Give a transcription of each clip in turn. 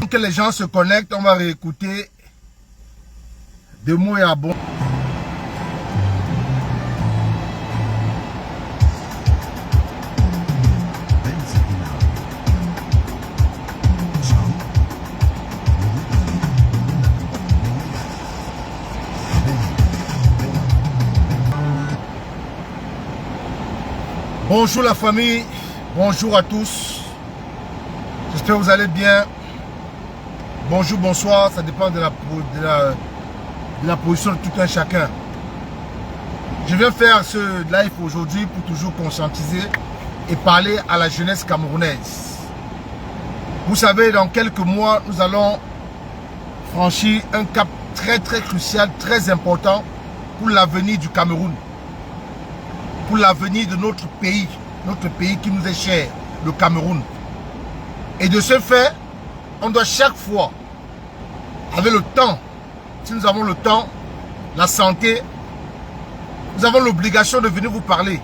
Que les gens se connectent, on va réécouter de mots et à bon. Bonjour la famille, bonjour à tous. J'espère que vous allez bien. Bonjour, bonsoir, ça dépend de la position de tout un chacun. Je viens faire ce live aujourd'hui pour toujours conscientiser et parler à la jeunesse camerounaise. Vous savez, dans quelques mois, nous allons franchir un cap très crucial, très important pour l'avenir du Cameroun. Pour l'avenir de notre pays qui nous est cher, le Cameroun. Et de ce fait, on doit chaque fois, avec le temps, si nous avons le temps, la santé, nous avons l'obligation de venir vous parler.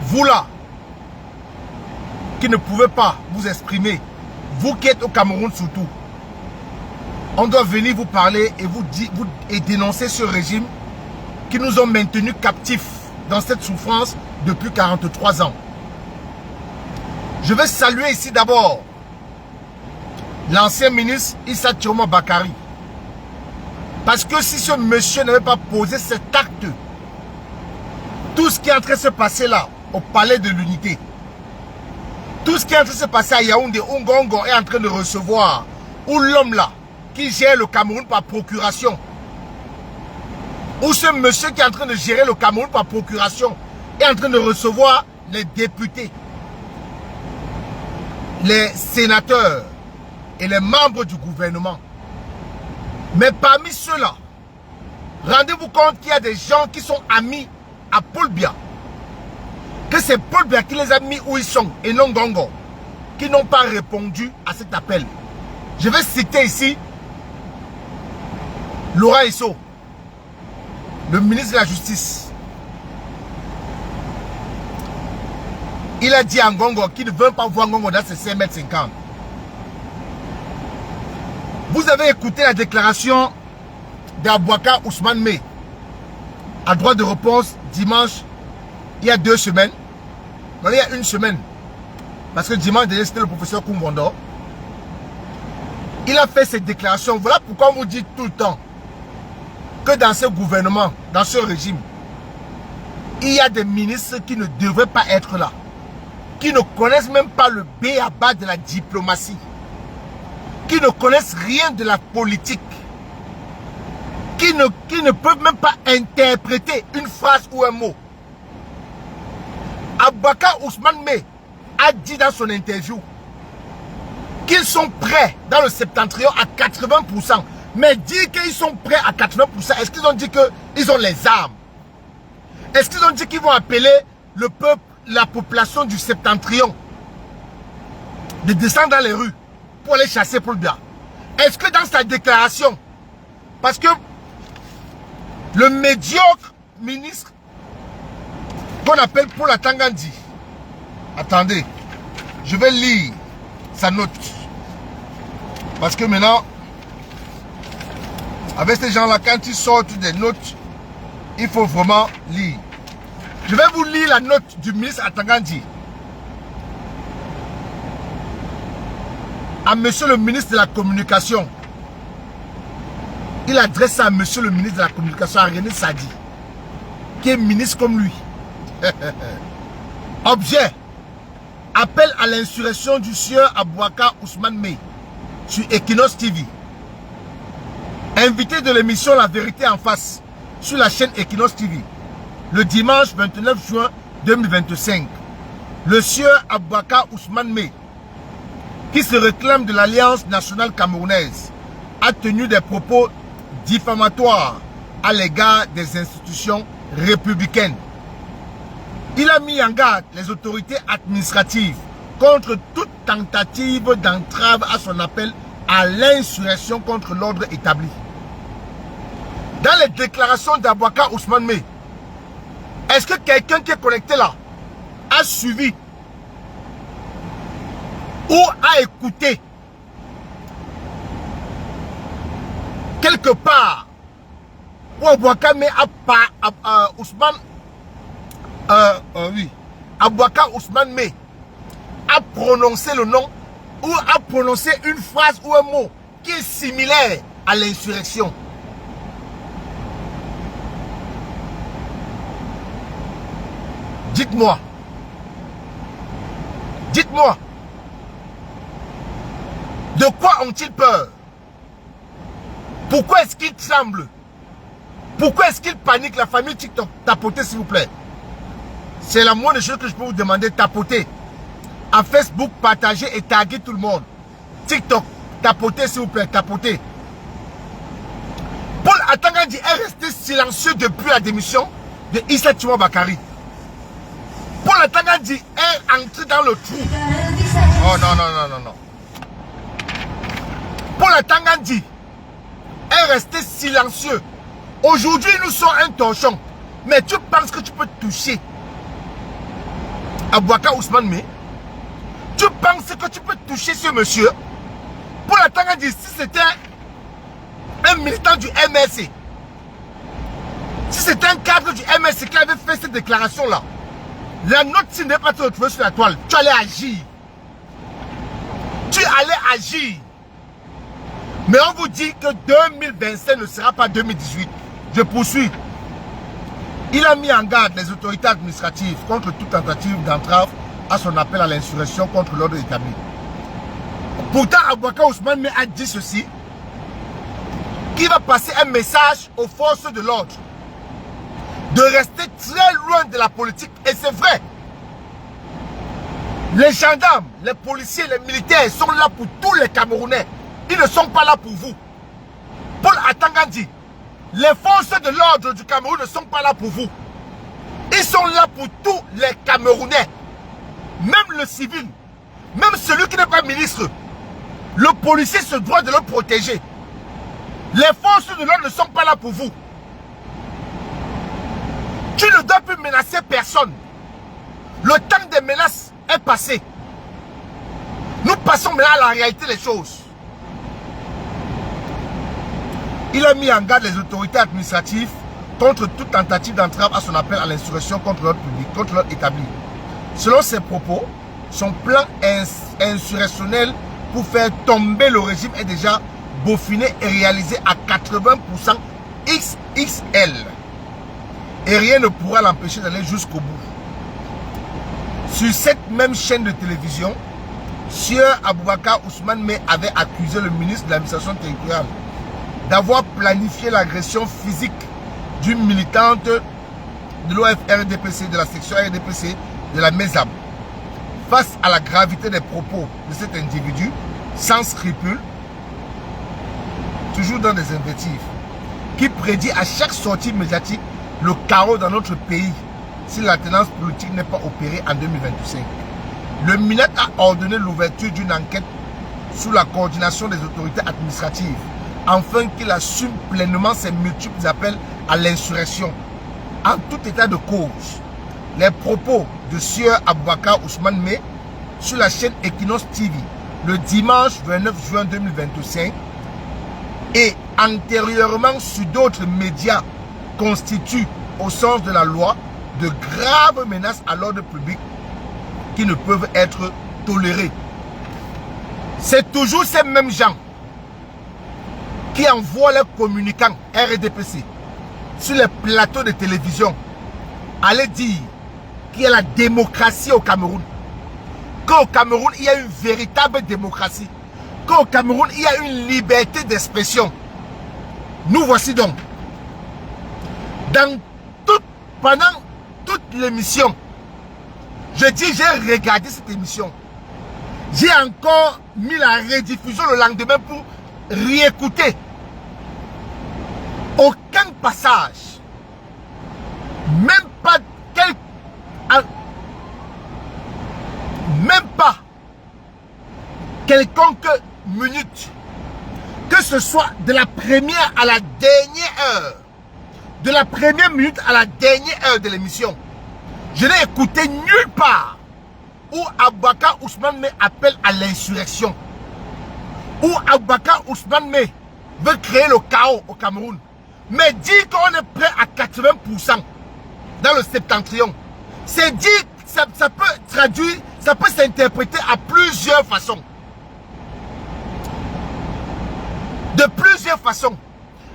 Vous là, qui ne pouvez pas vous exprimer, vous qui êtes au Cameroun surtout, on doit venir vous parler et dénoncer ce régime qui nous ont maintenus captifs dans cette souffrance depuis 43 ans. Je vais saluer ici d'abord l'ancien ministre Issa Tchoma Bakari. Parce que si ce monsieur n'avait pas posé cet acte, tout ce qui est en train de se passer là, au palais de l'unité, tout ce qui est en train de se passer à Yaoundé, où Ngongo est en train de recevoir, où l'homme là, qui gère le Cameroun par procuration, où ce monsieur qui est en train de gérer le Cameroun par procuration est en train de recevoir les députés, les sénateurs et les membres du gouvernement. Mais parmi ceux-là, rendez-vous compte qu'il y a des gens qui sont amis à Paul Biya. Que c'est Paul Biya qui les a mis où ils sont et non Ngongo, qui n'ont pas répondu à cet appel. Je vais citer ici Laurent Esso, le ministre de la Justice. Il a dit à Ngongo qu'il ne veut pas voir Ngongo dans ses 5,50 m. Vous avez écouté la déclaration d'Abouaka Ousmane Mey à droit de réponse dimanche, il y a 2 semaines. Non, il y a 1 semaine. Parce que dimanche dernier, c'était le professeur Koumbondo. Il a fait cette déclaration. Voilà pourquoi on vous dit tout le temps que dans ce gouvernement, dans ce régime, il y a des ministres qui ne devraient pas être là, qui ne connaissent même pas le b.a.-ba de la diplomatie, qui ne connaissent rien de la politique, qui ne peuvent même pas interpréter une phrase ou un mot. Abouaka Ousmane Mey a dit dans son interview qu'ils sont prêts dans le septentrion à 80%. Mais dire qu'ils sont prêts à 80%, est-ce qu'ils ont dit qu'ils ont les armes? Est-ce qu'ils ont dit qu'ils vont appeler le peuple, la population du septentrion de descendre dans les rues pour aller chasser Paul Biya? Est-ce que dans sa déclaration, parce que le médiocre ministre qu'on appelle Paul Atangandi, attendez, je vais lire sa note. Parce que maintenant, avec ces gens-là, quand ils sortent des notes, il faut vraiment lire. Je vais vous lire la note du ministre Atangandi à monsieur le ministre de la Communication. Il adresse ça à monsieur le ministre de la Communication, à René Sadi, qui est ministre comme lui. Objet: appel à l'insurrection du sieur Abouaka Ousmane Mey sur Equinox TV. Invité de l'émission La Vérité en Face sur la chaîne Equinox TV le dimanche 29 juin 2025. Le sieur Abouaka Ousmane Mey, qui se réclame de l'Alliance nationale camerounaise, a tenu des propos diffamatoires à l'égard des institutions républicaines. Il a mis en garde les autorités administratives contre toute tentative d'entrave à son appel à l'insurrection contre l'ordre établi. Dans les déclarations d'Abouaka Ousmane Mey, est-ce que quelqu'un qui est connecté là a suivi ou a écouté quelque part, où Abouaka met Ousmane, oui, Abouaka Ousmane Mé a prononcé le nom ou a prononcé une phrase ou un mot qui est similaire à l'insurrection. Dites-moi. Dites-moi. De quoi ont-ils peur? Pourquoi est-ce qu'ils tremblent? Pourquoi est-ce qu'ils paniquent? La famille TikTok, tapotez s'il vous plaît. C'est la moindre chose que je peux vous demander, tapotez. À Facebook, partagez et taguez tout le monde. TikTok, tapotez s'il vous plaît, tapotez. Paul Atangandi est resté silencieux depuis la démission de Issa Tchouba Bakari. Paul Atangandi est entré dans le trou. Oh non, non, non, non, non. Paul Atangandi est resté silencieux. Aujourd'hui, nous sommes un torchon. Mais tu penses que tu peux toucher Abouaka Ousmane Mé? Tu penses que tu peux toucher ce monsieur? Paul Atangandi, si c'était un militant du MRC, si c'était un cadre du MRC qui avait fait cette déclaration-là, la note s'il n'est pas te retrouver sur la toile, tu allais agir. Tu allais agir. Mais on vous dit que 2025 ne sera pas 2018. Je poursuis. Il a mis en garde les autorités administratives contre toute tentative d'entrave à son appel à l'insurrection contre l'ordre établi. Pourtant, Abouaka Ousmane Mé a dit ceci, qui va passer un message aux forces de l'ordre de rester très loin de la politique. Et c'est vrai. Les gendarmes, les policiers, les militaires sont là pour tous les Camerounais. Ils ne sont pas là pour vous. Paul Atangandi, les forces de l'ordre du Cameroun ne sont pas là pour vous. Ils sont là pour tous les Camerounais. Même le civil, même celui qui n'est pas ministre. Le policier se doit de le protéger. Les forces de l'ordre ne sont pas là pour vous. Tu ne dois plus menacer personne. Le temps des menaces est passé. Nous passons maintenant à la réalité des choses. Il a mis en garde les autorités administratives contre toute tentative d'entrave à son appel à l'insurrection contre l'ordre public, contre l'ordre établi. Selon ses propos, son plan insurrectionnel pour faire tomber le régime est déjà baufiné et réalisé à 80% XXL. Et rien ne pourra l'empêcher d'aller jusqu'au bout. Sur cette même chaîne de télévision, Sieur Abouaka Ousmane Mé avait accusé le ministre de l'administration territoriale d'avoir planifié l'agression physique d'une militante de l'OFRDPC, de la section RDPC de la MESAB. Face à la gravité des propos de cet individu, sans scrupules, toujours dans des invectives, qui prédit à chaque sortie médiatique le chaos dans notre pays si la tenance politique n'est pas opérée en 2025. Le MINET a ordonné l'ouverture d'une enquête sous la coordination des autorités administratives afin qu'il assume pleinement ses multiples appels à l'insurrection. En tout état de cause, les propos de Sieur Abouaka Ousmane Mé sur la chaîne Equinox TV le dimanche 29 juin 2025 et antérieurement sur d'autres médias constituent, au sens de la loi, de graves menaces à l'ordre public qui ne peuvent être tolérées. C'est toujours ces mêmes gens qui envoient leurs communicants RDPC sur les plateaux de télévision aller dire qu'il y a la démocratie au Cameroun, qu'au Cameroun il y a une véritable démocratie, qu'au Cameroun il y a une liberté d'expression. Nous voici donc pendant toute l'émission. Je dis, j'ai regardé cette émission. J'ai encore mis la rediffusion le lendemain pour réécouter. Aucun passage, même pas quelconque minute, que ce soit de la première à la dernière heure, de la première minute à la dernière heure de l'émission, je n'ai écouté nulle part où Abouaka Ousmane Mé appelle à l'insurrection, où Abouaka Ousmane Mé veut créer le chaos au Cameroun. Mais dire qu'on est prêt à 80% dans le septentrion, c'est dire, ça peut traduire, ça peut s'interpréter à plusieurs façons. De plusieurs façons.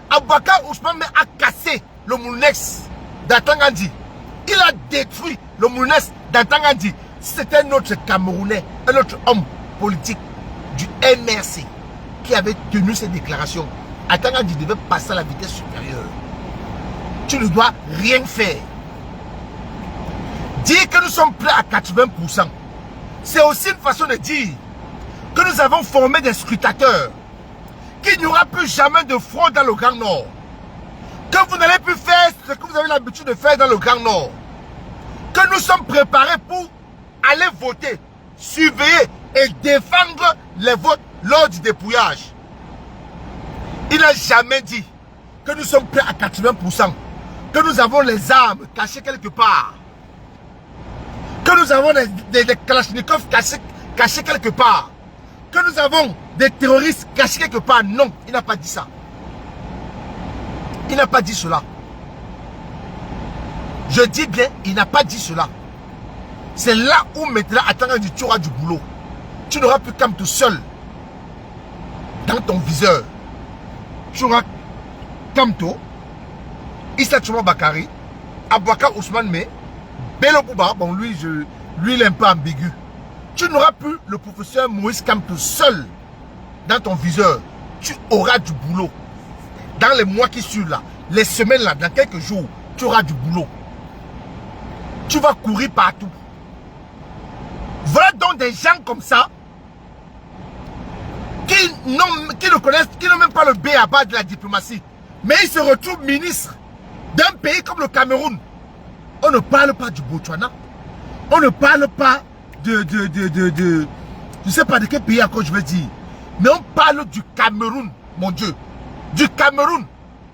Aboubakar Ousmane a cassé le Moulinex d'Atangandi. Il a détruit le Moulinex d'Atangandi. C'était un autre Camerounais, un autre homme politique du MRC qui avait tenu ces déclarations. Atangandi devait passer à la vitesse supérieure. Tu ne dois rien faire. Dire que nous sommes prêts à 80%, c'est aussi une façon de dire que nous avons formé des scrutateurs, qu'il n'y aura plus jamais de fraude dans le Grand Nord, que vous n'allez plus faire ce que vous avez l'habitude de faire dans le Grand Nord, que nous sommes préparés pour aller voter, surveiller et défendre les votes lors du dépouillage. Il n'a jamais dit que nous sommes prêts à 80%, que nous avons les armes cachées quelque part, que nous avons des kalachnikovs cachés quelque part, que nous avons des terroristes cachés quelque part. Non, il n'a pas dit ça. Il n'a pas dit cela. Je dis bien, il n'a pas dit cela. C'est là où maintenant, tu auras du boulot. Tu n'auras plus qu'à tout seul dans ton viseur. Tu auras Kamto, Issa Chouma Bakari, Aboubakar Ousmane Me, Bello Bouba, bon lui il est un peu ambigu. Tu n'auras plus le professeur Moïse Kamto seul dans ton viseur. Tu auras du boulot. Dans les mois qui suivent là, les semaines là, dans quelques jours, tu auras du boulot. Tu vas courir partout. Voilà donc des gens comme ça qui ne connaissent, qui n'ont même pas le b.a.-ba de la diplomatie. Mais ils se retrouvent ministres d'un pays comme le Cameroun. On ne parle pas du Botswana. On ne parle pas je ne sais pas de quel pays encore je veux dire. Mais on parle du Cameroun, mon Dieu. Du Cameroun.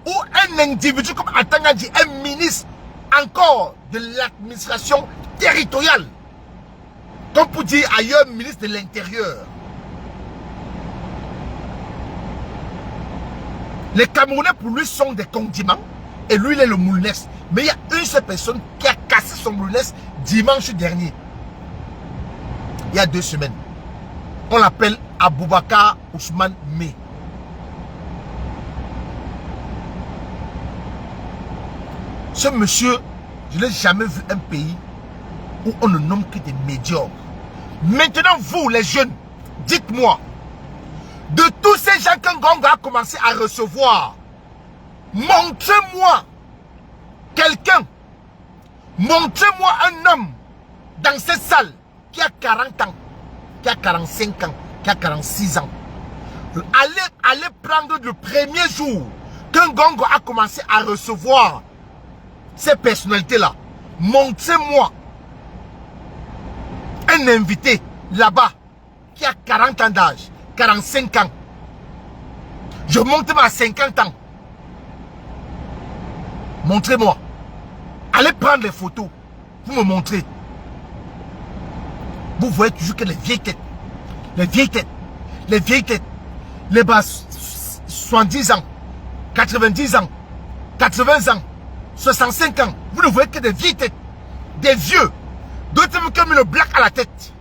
Où un individu comme Atangandi, un ministre encore de l'administration territoriale. Comme pour dire ailleurs, ministre de l'Intérieur. Les Camerounais pour lui sont des condiments. Et lui il est le Moulinex. Mais il y a une seule personne qui a cassé son Moulinex dimanche dernier. Il y a 2 semaines. On l'appelle Aboubakar Ousmane Me. Ce monsieur, je n'ai jamais vu un pays où on ne nomme que des médiocres. Maintenant, vous les jeunes, dites-moi, de tous ces gens qu'un Ngongo a commencé à recevoir, montrez-moi quelqu'un, montrez-moi un homme dans cette salle qui a 40 ans, qui a 45 ans, qui a 46 ans. Allez prendre le premier jour qu'un Ngongo a commencé à recevoir ces personnalités-là. Montrez-moi un invité là-bas qui a 40 ans d'âge, 45 ans. Je monte à 50 ans. Montrez-moi. Allez prendre les photos. Vous me montrez. Vous voyez toujours que les vieilles têtes. Les vieilles têtes. Les vieilles têtes. Les bas 70 ans. 90 ans. 80 ans. 65 ans. Vous ne voyez que des vieilles têtes. Des vieux. D'autres qui ont mis le black à la tête.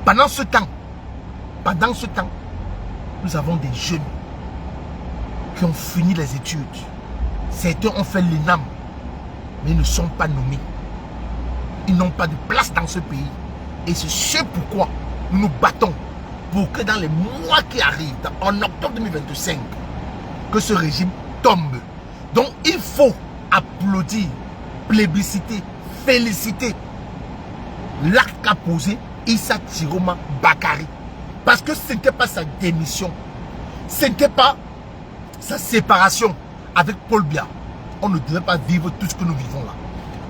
Pendant ce temps, nous avons des jeunes qui ont fini les études. Certains ont fait l'INAM, mais ils ne sont pas nommés. Ils n'ont pas de place dans ce pays. Et c'est ce pourquoi nous nous battons pour que dans les mois qui arrivent, en octobre 2025, que ce régime tombe. Donc il faut applaudir, plébisciter, féliciter l'acte qu'a posé Issa Chouma Bakari. Parce que ce n'était pas sa démission. Ce n'était pas sa séparation avec Paul Biya. On ne devait pas vivre tout ce que nous vivons là.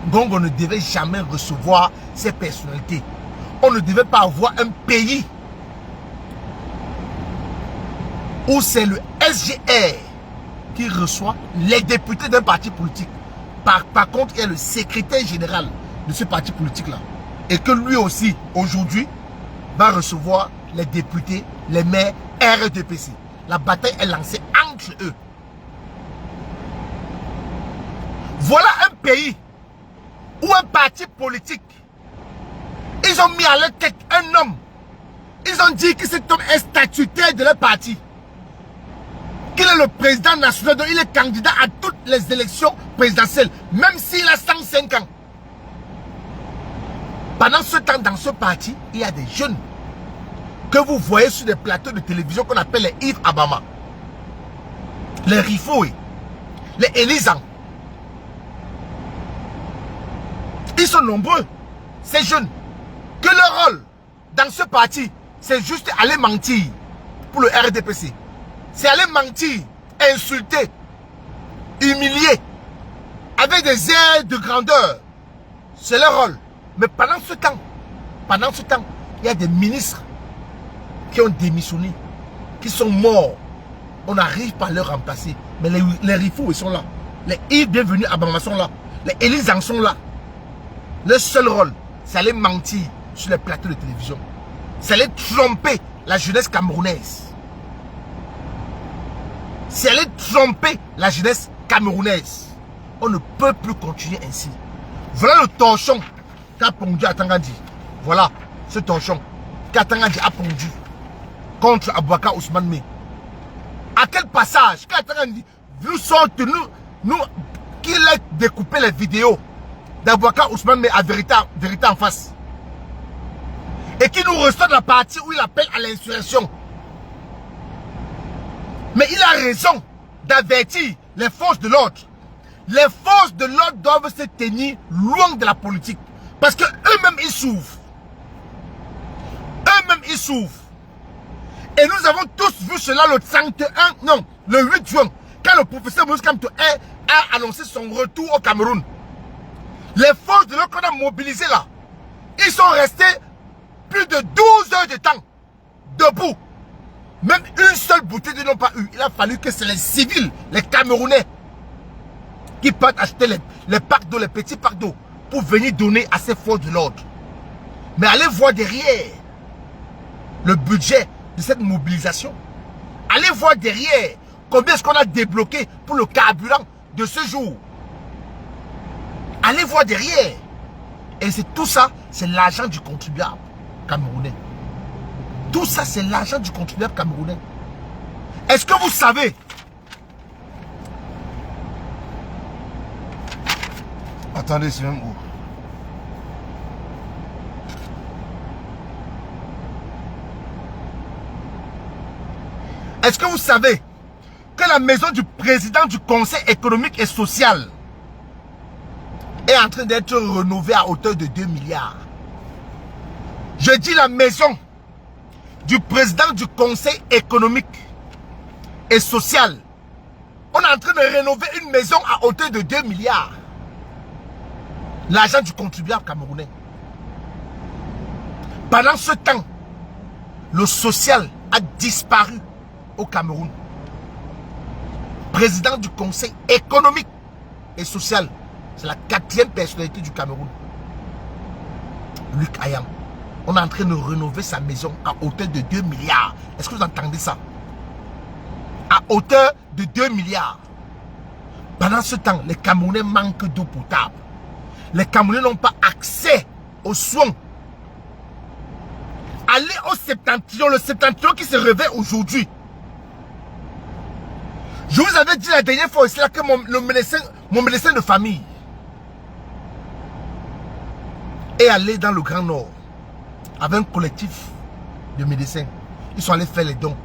Donc on ne devait jamais recevoir ces personnalités. On ne devait pas avoir un pays où c'est le SGR qui reçoit les députés d'un parti politique. Par contre, il y a le secrétaire général de ce parti politique-là. Et que lui aussi, aujourd'hui, va recevoir les députés, les maires RDPC. la bataille est lancée entre eux. Voilà un pays où un parti politique, ils ont mis à leur tête un homme. Ils ont dit que cet homme est statutaire de leur parti. Qu'il est le président national, donc il est candidat à toutes les élections présidentielles, même s'il a 105 ans. Pendant ce temps, dans ce parti, il y a des jeunes que vous voyez sur des plateaux de télévision qu'on appelle les Yves Abama, les Rifoui, les Elisan. Ils sont nombreux, ces jeunes, que leur rôle dans ce parti, c'est juste aller mentir pour le RDPC. C'est aller mentir, insulter, humilier, avec des airs de grandeur. C'est leur rôle. Mais pendant ce temps, il y a des ministres qui ont démissionné, qui sont morts. On n'arrive pas à les remplacer. Mais les Rifou, ils sont là. Les Yves Bienvenue à Bama sont là. Les Elisang sont là. Leur seul rôle, c'est aller mentir sur les plateaux de télévision. C'est aller tromper la jeunesse camerounaise. C'est aller tromper la jeunesse camerounaise. On ne peut plus continuer ainsi. Voilà le torchon qu'a pondu Atangadi. Voilà ce torchon qu'Atangadi a pondu contre Abouaka Ousmane Mé. À quel passage qu'Atangadi nous sortent, nous qu'il a découpé les vidéos d'Abouaka Ousmane Mé à vérité en face. Et qui nous ressort de la partie où il appelle à l'insurrection. Mais il a raison d'avertir les forces de l'ordre. Les forces de l'ordre doivent se tenir loin de la politique. Parce que eux-mêmes ils souffrent. Eux-mêmes ils souffrent. Et nous avons tous vu cela le 8 juin, quand le professeur Moïse Kamto a annoncé son retour au Cameroun. Les forces de l'ordre qu'on a mobilisées là, ils sont restés plus de 12 heures de temps debout. Même une seule bouteille ils n'ont pas eu. Il a fallu que c'est les civils, les Camerounais, qui partent acheter les packs d'eau, les petits packs d'eau, pour venir donner à ces forces de l'ordre. Mais allez voir derrière le budget de cette mobilisation. Allez voir derrière combien est-ce qu'on a débloqué pour le carburant de ce jour. Allez voir derrière. Et c'est tout ça, c'est l'argent du contribuable camerounais. Tout ça, c'est l'argent du contribuable camerounais. Est-ce que vous savez? Attendez, c'est même où? Est-ce que vous savez que la maison du président du Conseil économique et social est en train d'être rénovée à hauteur de 2 milliards? Je dis la maison du président du Conseil économique et social. On est en train de rénover une maison à hauteur de 2 milliards. L'argent du contribuable camerounais. Pendant ce temps, le social a disparu au Cameroun. Président du Conseil économique et social. C'est la 4e personnalité du Cameroun. Luc Ayam. On est en train de rénover sa maison à hauteur de 2 milliards. Est-ce que vous entendez ça? À hauteur de 2 milliards. Pendant ce temps, les Camerounais manquent d'eau potable. Les Camerounais n'ont pas accès aux soins. Allez au Septentrion, le Septentrion qui se réveille aujourd'hui. Je vous avais dit la dernière fois aussi là que mon médecin de famille est allé dans le Grand Nord avec un collectif de médecins. Ils sont allés faire les dons,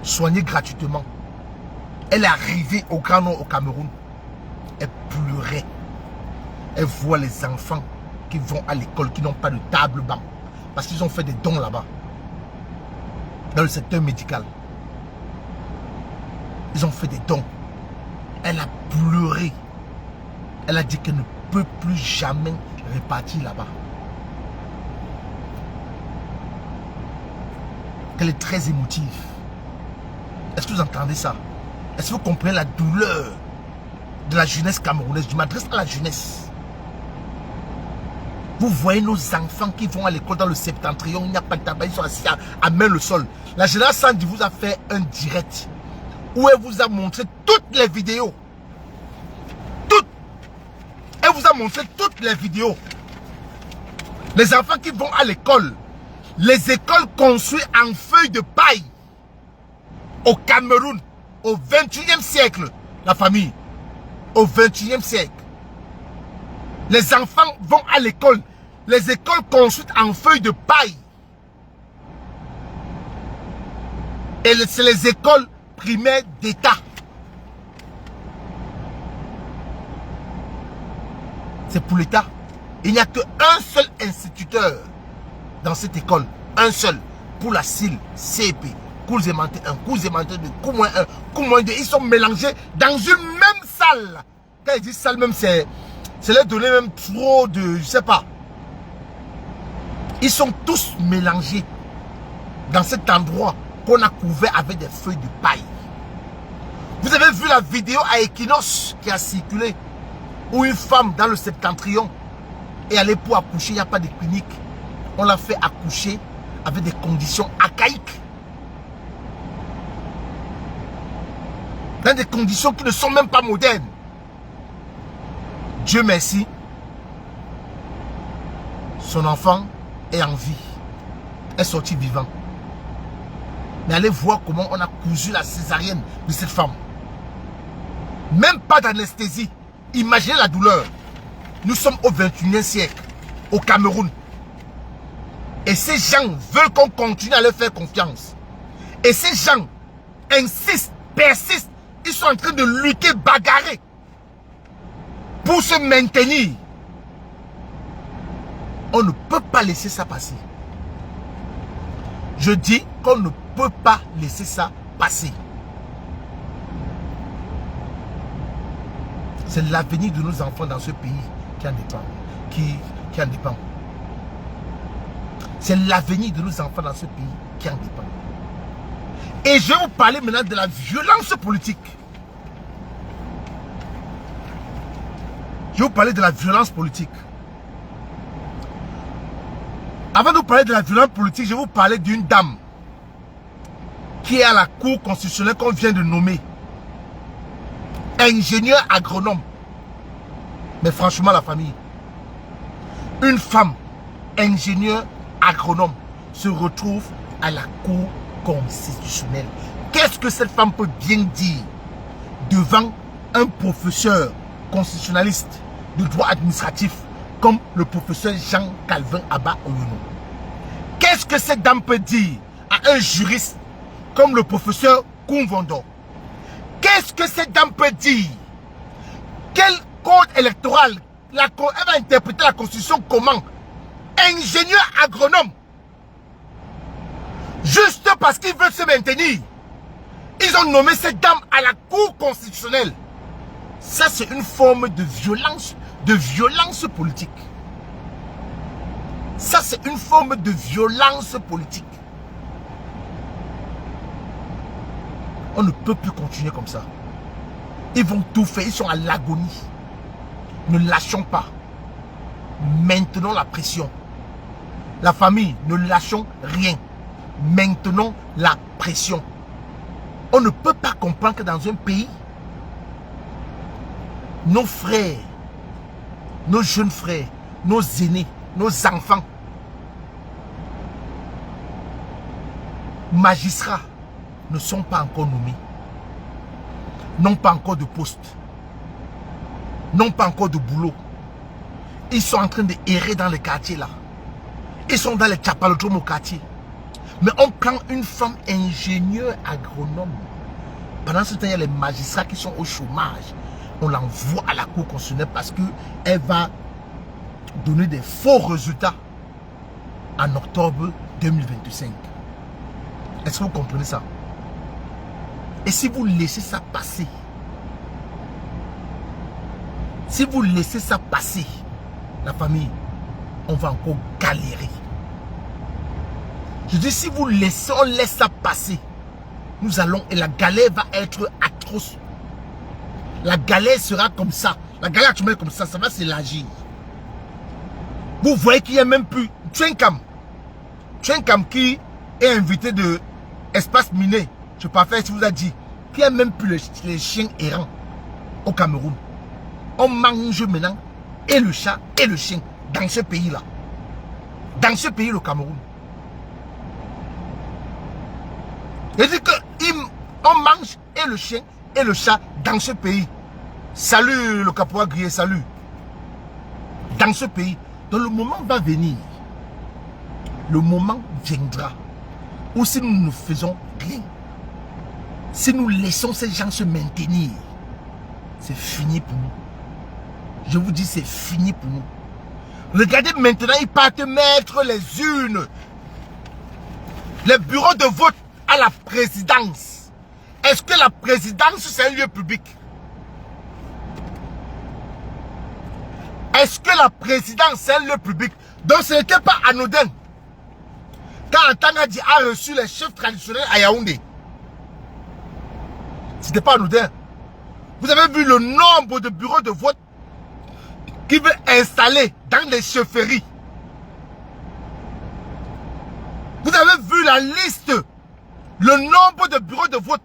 soigner gratuitement. Elle est arrivée au Grand Nord au Cameroun. Elle pleurait. Elle voit les enfants qui vont à l'école, qui n'ont pas de table-banc. Parce qu'ils ont fait des dons là-bas. Dans le secteur médical. Ils ont fait des dons. Elle a pleuré. Elle a dit qu'elle ne peut plus jamais repartir là-bas. Qu'elle est très émotive. Est-ce que vous entendez ça? Est-ce que vous comprenez la douleur de la jeunesse camerounaise? Je m'adresse à la jeunesse. Vous voyez nos enfants qui vont à l'école dans le septentrion, il n'y a pas de tabac, ils sont assis à main le sol. La générale Sandy vous a fait un direct où elle vous a montré toutes les vidéos. Toutes. Elle vous a montré toutes les vidéos. Les enfants qui vont à l'école. Les écoles construites en feuilles de paille. Au Cameroun. Au 21e siècle. La famille. Au 21e siècle. Les enfants vont à l'école. Les écoles construites en feuilles de paille. Et c'est les écoles primaires d'État. C'est pour l'État. Il n'y a qu'un seul instituteur dans cette école. Un seul. Pour la CIL, CEP. Cours aimantés 1, cours aimantés 2, cours moins 1, cours moins 2. Ils sont mélangés dans une même salle. Quand ils disent salle même, c'est leur donner même trop de... Je sais pas. Ils sont tous mélangés dans cet endroit qu'on a couvert avec des feuilles de paille. Vous avez vu la vidéo à Equinox qui a circulé où une femme dans le septentrion est allée pour accoucher, il n'y a pas de clinique. On l'a fait accoucher avec des conditions archaïques. Dans des conditions qui ne sont même pas modernes. Dieu merci, son enfant est en vie, est sorti vivant. Mais allez voir comment on a cousu la césarienne de cette femme. Même pas d'anesthésie. Imaginez la douleur. Nous sommes au 21e siècle, au Cameroun. Et ces gens veulent qu'on continue à leur faire confiance. Et ces gens insistent, persistent. Ils sont en train de lutter, bagarrer pour se maintenir. On ne peut pas laisser ça passer. Je dis qu'on ne peut pas laisser ça passer. C'est l'avenir de nos enfants dans ce pays qui en dépend. Qui en dépend. C'est l'avenir de nos enfants dans ce pays qui en dépend. Et je vais vous parler maintenant de la violence politique. Je vais vous parler de la violence politique. Avant de vous parler de la violence politique, je vais vous parler d'une dame qui est à la Cour constitutionnelle qu'on vient de nommer. Ingénieur agronome. Mais franchement, la famille. Une femme, ingénieur agronome, se retrouve à la Cour constitutionnelle. Qu'est-ce que cette femme peut bien dire devant un professeur constitutionnaliste de droit administratif comme le professeur Jean-Calvin Abba Oyono? Qu'est-ce que cette dame peut dire à un juriste comme le professeur Koumvondo? Qu'est-ce que cette dame peut dire? Quel code électoral? Elle va interpréter la constitution comment? Ingénieur agronome. Juste parce qu'ils veulent se maintenir. Ils ont nommé cette dame à la Cour constitutionnelle. Ça, c'est une forme de violence politique. Ça, c'est une forme de violence politique. On ne peut plus continuer comme ça. Ils vont tout faire, ils sont à l'agonie. Ne lâchons pas. Maintenons la pression. La famille, ne lâchons rien. Maintenons la pression. On ne peut pas comprendre que dans un pays, nos frères, nos jeunes frères, nos aînés, nos enfants, magistrats ne sont pas encore nommés, n'ont pas encore de poste, n'ont pas encore de boulot. Ils sont en train de errer dans les quartiers là. Ils sont dans les tchapalodromes au quartier. Mais on prend une femme ingénieure agronome. Pendant ce temps, il y a les magistrats qui sont au chômage. On l'envoie à la Cour constitutionnelle parce qu'elle va donner des faux résultats en octobre 2025. Est-ce que vous comprenez ça? Et si vous laissez ça passer, si vous laissez ça passer, la famille, on va encore galérer. Je dis, si vous laissez, on laisse ça passer, nous allons, et la galère va être atroce. La galère sera comme ça. La galère actuellement comme ça va s'élargir. Vous voyez qu'il n'y a même plus Tchenkam qui est invité de Espace Miné. Je ne sais pas faire si vous a dit qu'il n'y a même plus les chiens errants au Cameroun. On mange maintenant et le chat et le chien dans ce pays-là. Dans ce pays, le Cameroun. Je dis qu'on mange et le chien et le chat dans ce pays. Salut le caporal grillé, salut. Dans ce pays. Donc le moment va venir. Le moment viendra où si nous ne faisons rien, si nous laissons ces gens se maintenir, c'est fini pour nous. Je vous dis, c'est fini pour nous. Regardez maintenant, ils partent mettre les urnes, les bureaux de vote à la présidence. Est-ce que la présidence, c'est un lieu public? Est-ce que la présidence, c'est un lieu public? Donc ce n'était pas anodin quand Tangadi a reçu les chefs traditionnels à Yaoundé. Ce n'était pas anodin. Vous avez vu le nombre de bureaux de vote qu'il veut installer dans les chefferies. Vous avez vu la liste, le nombre de bureaux de vote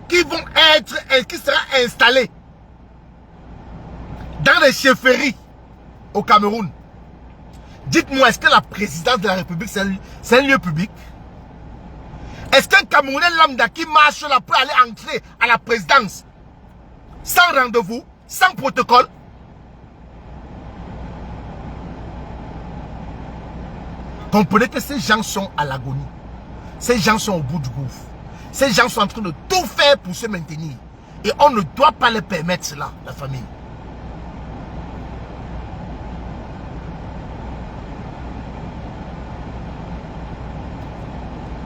qui sera installé dans les chefferies au Cameroun. Dites-moi, est-ce que la présidence de la République, c'est un lieu public? Est-ce qu'un Camerounais lambda qui marche là peut aller entrer à la présidence sans rendez-vous, sans protocole? Comprenez que ces gens sont à l'agonie. Ces gens sont au bout du gouffre. Ces gens sont en train de tout faire pour se maintenir. Et on ne doit pas les permettre cela, la famille.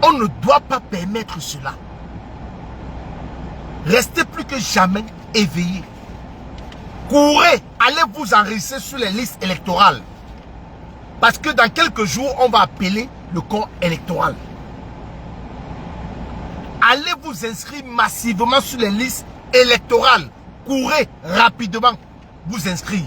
On ne doit pas permettre cela. Restez plus que jamais éveillés. Courez, allez vous enregistrer sur les listes électorales. Parce que dans quelques jours, on va appeler le corps électoral. Allez vous inscrire massivement sur les listes électorales. Courez rapidement vous inscrire.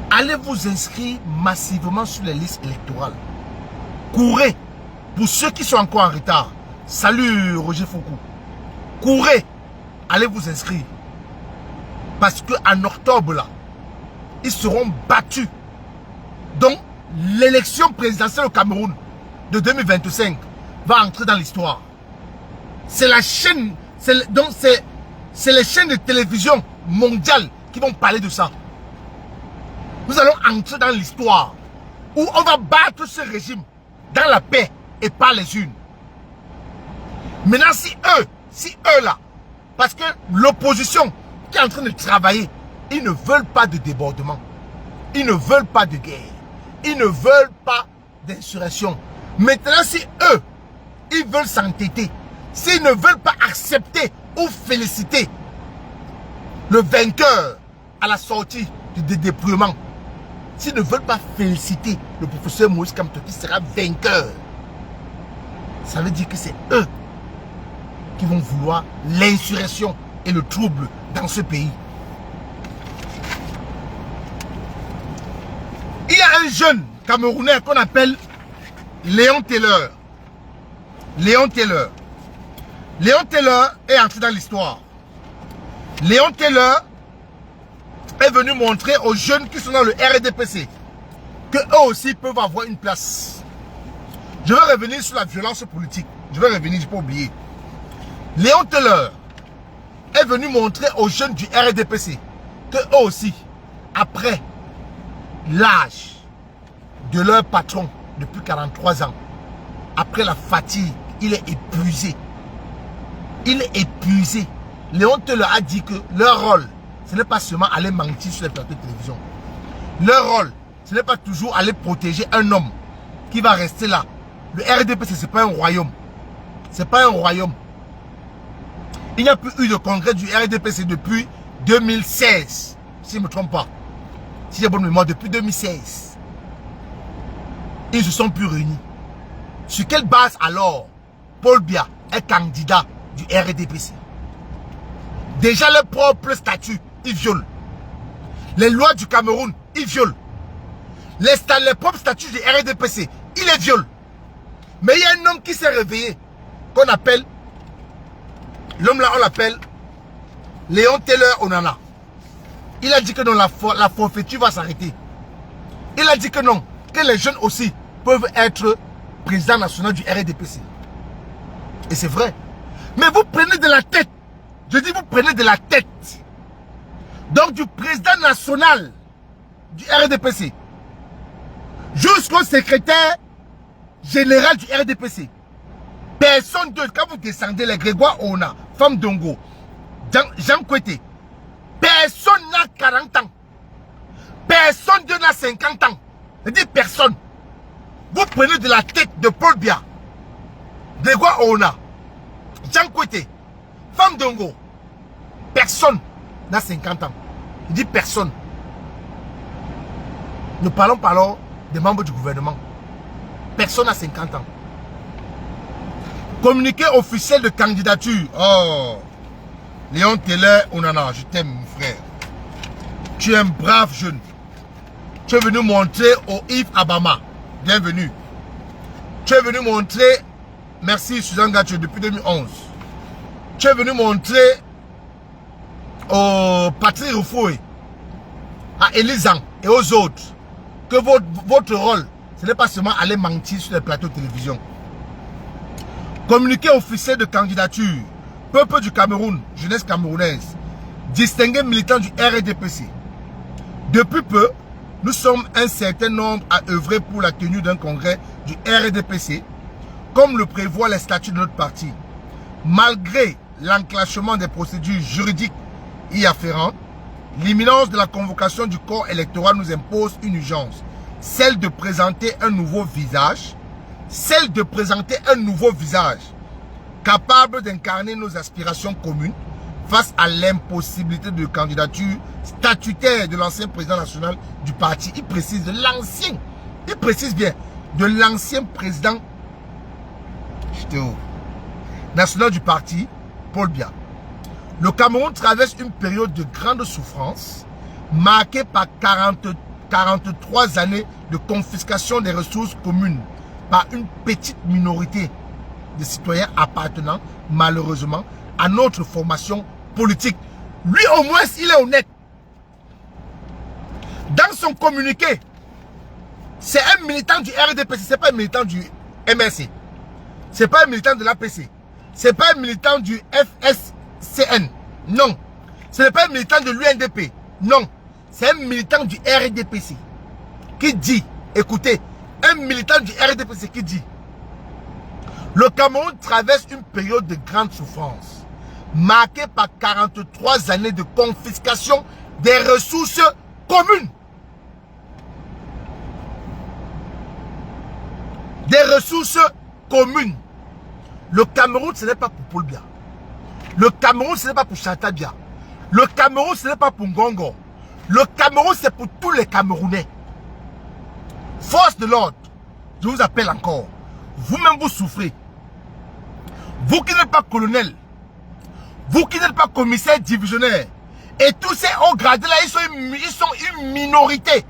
Allez vous inscrire massivement sur les listes électorales. Courez. Pour ceux qui sont encore en retard. Salut Roger Foucault. Courez. Allez vous inscrire. Parce qu'en octobre là, ils seront battus. Donc, l'élection présidentielle au Cameroun de 2025 va entrer dans l'histoire. C'est la chaîne, c'est les chaînes de télévision mondiales qui vont parler de ça. Nous allons entrer dans l'histoire où on va battre ce régime dans la paix et par les urnes. Maintenant, si eux là, parce que l'opposition qui est en train de travailler, ils ne veulent pas de débordement. Ils ne veulent pas de guerre. Ils ne veulent pas d'insurrection. Maintenant, si eux, ils veulent s'entêter, s'ils ne veulent pas accepter ou féliciter le vainqueur à la sortie du déploiement, s'ils ne veulent pas féliciter le professeur Moïse Kamto qui sera vainqueur, ça veut dire que c'est eux qui vont vouloir l'insurrection et le trouble dans ce pays. Il y a un jeune Camerounais qu'on appelle Léon Taylor. Léon Taylor. Léon Taylor est entré dans l'histoire. Léon Taylor est venu montrer aux jeunes qui sont dans le RDPC que eux aussi peuvent avoir une place. Je vais revenir sur la violence politique. Je vais revenir, je n'ai pas oublié. Léon Taylor est venu montrer aux jeunes du RDPC que eux aussi, après l'âge de leur patron depuis 43 ans, après la fatigue, il est épuisé. Il est épuisé. Léon Taylor a dit que leur rôle, ce n'est pas seulement aller mentir sur les plateaux de télévision. Leur rôle, ce n'est pas toujours aller protéger un homme qui va rester là. Le RDPC, ce n'est pas un royaume. Ce n'est pas un royaume. Il n'y a plus eu de congrès du RDPC depuis 2016. Si je ne me trompe pas. Si j'ai bonne mémoire, depuis 2016. Ils ne se sont plus réunis. Sur quelle base alors Paul Biya est candidat du RDPC. Déjà le propre statut, il viole. Les lois du Cameroun, il viole. Les propres statuts du RDPC, il les viole. Mais il y a un homme qui s'est réveillé, qu'on appelle, l'homme là on l'appelle Léon Taylor Onana. Il a dit que non, la forfaiture va s'arrêter. Il a dit que non, que les jeunes aussi peuvent être président national du RDPC. Et c'est vrai. Mais vous prenez de la tête. Je dis vous prenez de la tête. Donc du président national du RDPC jusqu'au secrétaire général du RDPC. Personne d'autre, quand vous descendez les Grégoire Ona, Femme Dongo, Jean Kouete, personne n'a 40 ans. Personne n'a 50 ans. Je dis personne. Vous prenez de la tête de Paul Biya, Grégoire Ona, Jean Kouete, Femme Dongo. Personne n'a 50 ans. Je dis personne. Nous parlons des membres du gouvernement. Personne n'a 50 ans. Communiqué officiel de candidature. Oh, Léon Taylor Onana, je t'aime mon frère. Tu es un brave jeune. Tu es venu montrer au Yves Abama. Bienvenue. Tu es venu montrer, merci Suzanne Gatcho depuis 2011. Tu es venu montrer au Patrick Rufoué, à Elisan et aux autres que votre rôle, ce n'est pas seulement aller mentir sur les plateaux de télévision. Communiqué officiel de candidature. Peuple du Cameroun, jeunesse camerounaise, distingué militant du RDPC. Depuis peu, nous sommes un certain nombre à œuvrer pour la tenue d'un congrès du RDPC, comme le prévoient les statuts de notre parti. Malgré l'enclenchement des procédures juridiques y afférentes, l'imminence de la convocation du corps électoral nous impose une urgence, celle de présenter un nouveau visage, capable d'incarner nos aspirations communes face à l'impossibilité de candidature statutaire de l'ancien président national du parti. Il précise de l'ancien, il précise bien, de l'ancien président national du parti, Paul Biya. Le Cameroun traverse une période de grande souffrance, marquée par 43 années de confiscation des ressources communes par une petite minorité de citoyens appartenant malheureusement à notre formation politique. Lui au moins il est honnête. Dans son communiqué, c'est un militant du RDPC, c'est pas un militant du MRC. C'est pas un militant de l'APC. C'est pas un militant du FSCN. Non. Ce n'est pas un militant de l'UNDP. Non. C'est un militant du RDPC qui dit, écoutez, un militant du RDPC qui dit: le Cameroun traverse une période de grande souffrance, marquée par 43 années de confiscation des ressources communes. Des ressources communes. Le Cameroun, ce n'est pas pour Paul Biya. Le Cameroun, ce n'est pas pour Chantal Biya. Le Cameroun, ce n'est pas pour Ngongo. Le Cameroun, c'est pour tous les Camerounais. Force de l'ordre, je vous appelle encore. Vous-même, vous souffrez. Vous qui n'êtes pas colonel, vous qui n'êtes pas commissaire divisionnaire, et tous ces hauts gradés là, ils sont une minorité.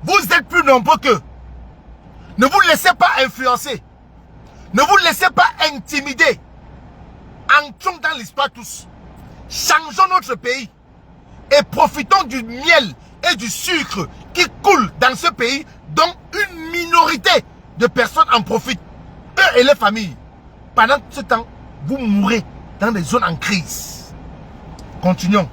Vous êtes plus nombreux qu'eux. Ne vous laissez pas influencer. Ne vous laissez pas intimider. Entrons dans l'histoire tous. Changeons notre pays. Et profitons du miel et du sucre qui coule dans ce pays, dont une minorité de personnes en profitent. Eux et les familles. Pendant ce temps, vous mourrez dans des zones en crise. Continuons.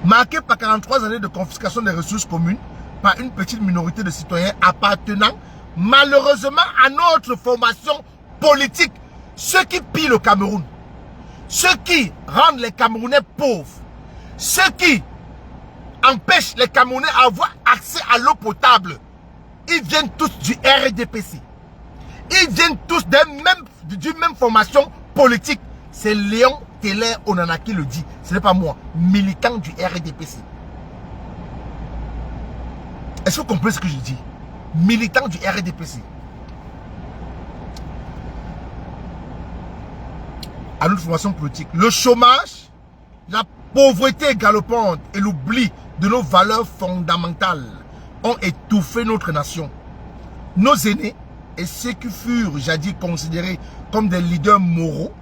Marqué par 43 années de confiscation des ressources communes par une petite minorité de citoyens appartenant malheureusement à notre formation politique. Ceux qui pillent le Cameroun, ceux qui rendent les Camerounais pauvres, ceux qui empêchent les Camerounais d'avoir accès à l'eau potable, ils viennent tous du RDPC. Ils viennent tous d'une même formation politique. C'est Léon Taylor Onana qui le dit. Ce n'est pas moi, militant du RDPC. Est-ce que vous comprenez ce que je dis? Militant du RDPC. à notre formation politique. Le chômage, la pauvreté galopante et l'oubli de nos valeurs fondamentales ont étouffé notre nation. Nos aînés et ceux qui furent jadis considérés comme des leaders moraux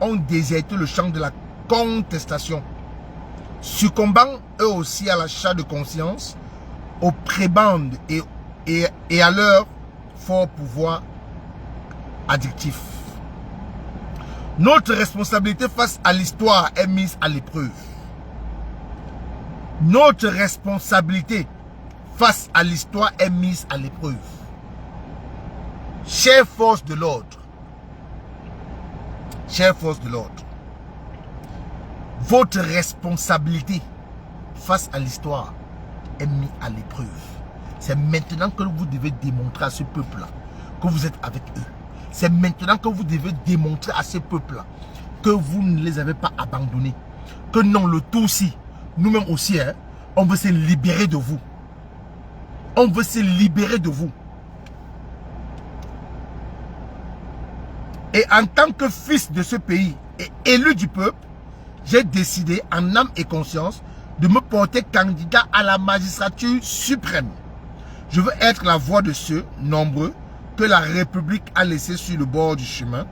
ont déserté le champ de la contestation, succombant eux aussi à l'achat de conscience, aux prébendes et à leur fort pouvoir addictif. Notre responsabilité face à l'histoire est mise à l'épreuve. Notre responsabilité face à l'histoire est mise à l'épreuve. Chères forces de l'ordre, votre responsabilité face à l'histoire est mise à l'épreuve. C'est maintenant que vous devez démontrer à ce peuple-là que vous êtes avec eux. C'est maintenant que vous devez démontrer à ce peuple-là que vous ne les avez pas abandonnés. Que non, le tout aussi, nous-mêmes aussi, hein, on veut se libérer de vous. On veut se libérer de vous. Et en tant que fils de ce pays et élu du peuple, j'ai décidé en âme et conscience de me porter candidat à la magistrature suprême. Je veux être la voix de ceux nombreux que la République a laissés sur le bord du chemin,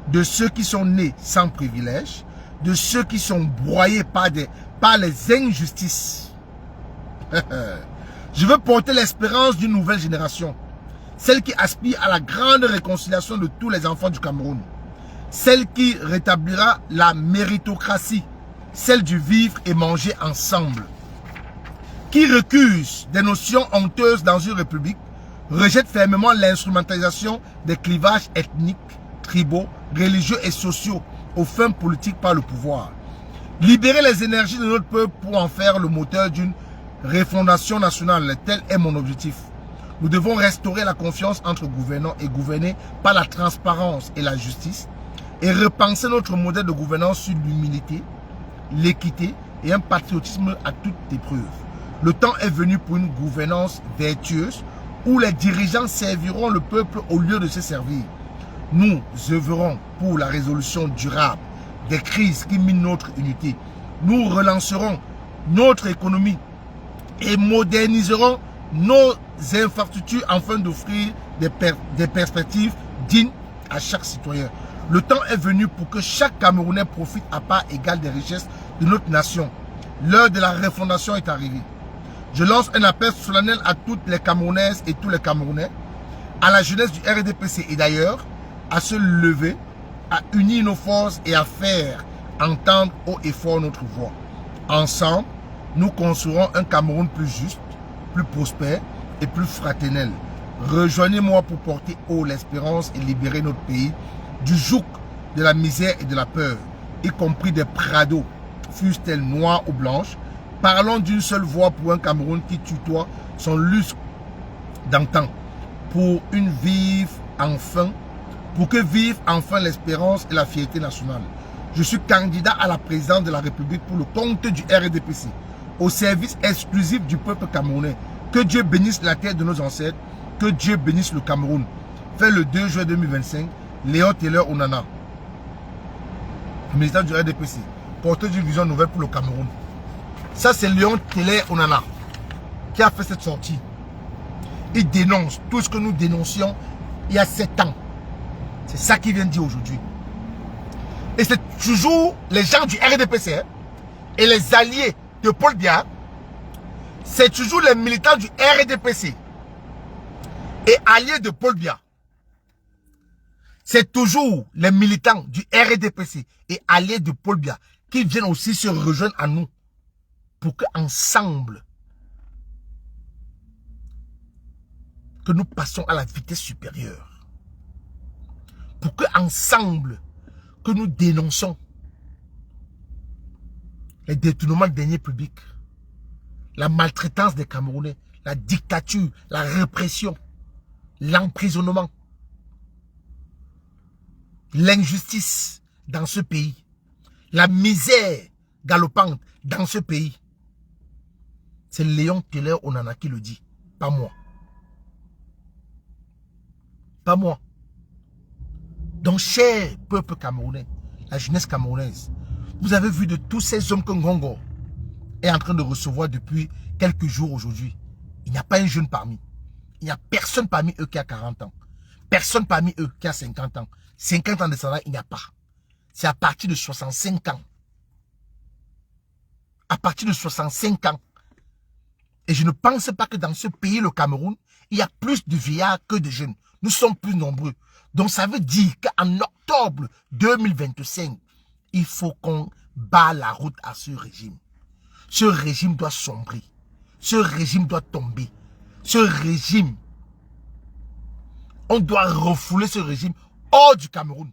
de ceux qui sont nés sans privilège, de ceux qui sont broyés par les injustices. Je veux porter l'espérance d'une nouvelle génération, celle qui aspire à la grande réconciliation de tous les enfants du Cameroun, celle qui rétablira la méritocratie, celle du vivre et manger ensemble, qui recuse des notions honteuses dans une république, rejette fermement l'instrumentalisation des clivages ethniques, tribaux, religieux et sociaux aux fins politiques par le pouvoir. Libérer les énergies de notre peuple pour en faire le moteur d'une refondation nationale, tel est mon objectif. Nous devons restaurer la confiance entre gouvernants et gouvernés par la transparence et la justice et repenser notre modèle de gouvernance sur l'humilité, l'équité et un patriotisme à toute épreuve. Le temps est venu pour une gouvernance vertueuse où les dirigeants serviront le peuple au lieu de se servir. Nous œuvrons pour la résolution durable des crises qui minent notre unité. Nous relancerons notre économie et moderniserons nos infrastructures afin d'offrir des perspectives dignes à chaque citoyen. Le temps est venu pour que chaque Camerounais profite à part égale des richesses de notre nation. L'heure de la refondation est arrivée. Je lance un appel solennel à toutes les Camerounaises et tous les Camerounais, à la jeunesse du RDPC et d'ailleurs, à se lever, à unir nos forces et à faire entendre haut et fort notre voix. Ensemble, nous construirons un Cameroun plus juste, plus prospère et plus fraternel. Rejoignez-moi pour porter haut l'espérance et libérer notre pays du joug de la misère et de la peur, y compris des prados, fussent-elles noires ou blanches. Parlons d'une seule voix pour un Cameroun qui tutoie son lustre d'antan, pour que vive enfin l'espérance et la fierté nationale. Je suis candidat à la présidence de la République pour le compte du RDPC, au service exclusif du peuple camerounais. Que Dieu bénisse la terre de nos ancêtres, que Dieu bénisse le Cameroun. Fait le 2 juin 2025, Léon Taylor Onana, militant du RDPC, porteur d'une vision nouvelle pour le Cameroun. Ça, c'est Léon Taylor Onana qui a fait cette sortie. Il dénonce tout ce que nous dénoncions il y a 7 ans. C'est ça qu'il vient de dire aujourd'hui. Et c'est toujours les gens du RDPC hein, et les alliés de Paul Biya. C'est toujours les militants du RDPC et alliés de Paul Biya. C'est toujours les militants du RDPC et alliés de Paul Biya qui viennent aussi se rejoindre à nous pour qu'ensemble, que nous passions à la vitesse supérieure. Pour qu'ensemble, que nous dénonçons les détournements de deniers publics, la maltraitance des Camerounais, la dictature, la répression, l'emprisonnement, l'injustice dans ce pays, la misère galopante dans ce pays. C'est Léon Taylor Onana qui le dit, pas moi. Pas moi. Donc, cher peuple camerounais, la jeunesse camerounaise. Vous avez vu de tous ces hommes que Ngongo est en train de recevoir depuis quelques jours aujourd'hui. Il n'y a pas un jeune parmi. Il n'y a personne parmi eux qui a 40 ans. Personne parmi eux qui a 50 ans. 50 ans de salaire, il n'y a pas. C'est à partir de 65 ans. À partir de 65 ans. Et je ne pense pas que dans ce pays, le Cameroun, il y a plus de vieillards que de jeunes. Nous sommes plus nombreux. Donc ça veut dire qu'en octobre 2025, il faut qu'on bat la route à ce régime. Ce régime doit sombrer. Ce régime doit tomber. Ce régime, on doit refouler ce régime hors du Cameroun.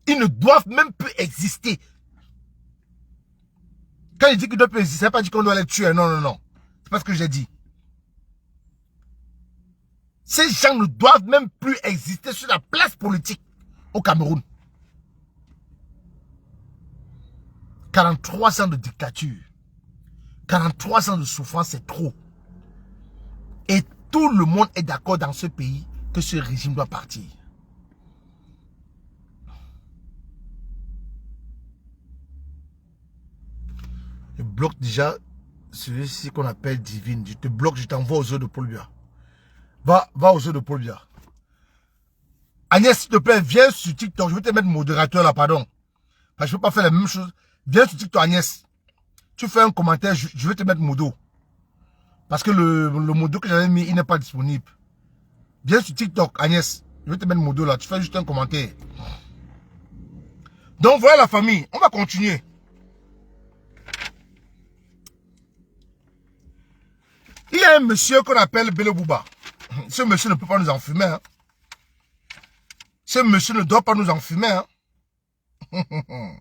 Ils ne doivent même plus exister. Quand je dis qu'ils ne doivent plus exister, ça ne veut pas dire qu'on doit les tuer. Non, non, non. C'est pas ce que j'ai dit. Ces gens ne doivent même plus exister sur la place politique au Cameroun. 43 ans de dictature. 43 ans de souffrance, c'est trop. Et tout le monde est d'accord dans ce pays que ce régime doit partir. Je bloque déjà celui-ci qu'on appelle Divine. Je te bloque, je t'envoie aux eaux de Paul Biya. Va aux eaux de Paul Biya. Agnès, s'il te plaît, viens sur TikTok. Je vais te mettre modérateur là, pardon. Parce que je ne peux pas faire la même chose. Viens sur TikTok, Agnès. Tu fais un commentaire, je vais te mettre modo. Parce que le modo que j'avais mis, il n'est pas disponible. Viens sur TikTok, Agnès. Je vais te mettre modo là. Tu fais juste un commentaire. Donc voilà la famille. On va continuer. Il y a un monsieur qu'on appelle Bello Bouba. Ce monsieur ne peut pas nous enfumer. Hein. Ce monsieur ne doit pas nous enfumer. Hein.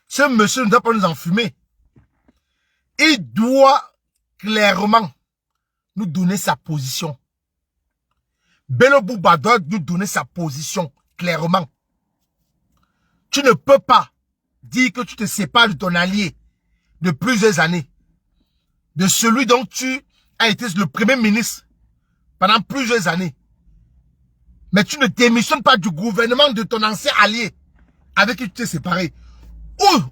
Ce monsieur ne doit pas nous enfumer. Il doit clairement nous donner sa position. Bello Bouba doit nous donner sa position clairement. Tu ne peux pas dire que tu te sépares de ton allié de plusieurs années. De celui dont tu as été le premier ministre pendant plusieurs années. Mais tu ne démissionnes pas du gouvernement de ton ancien allié avec qui tu t'es séparé. Ou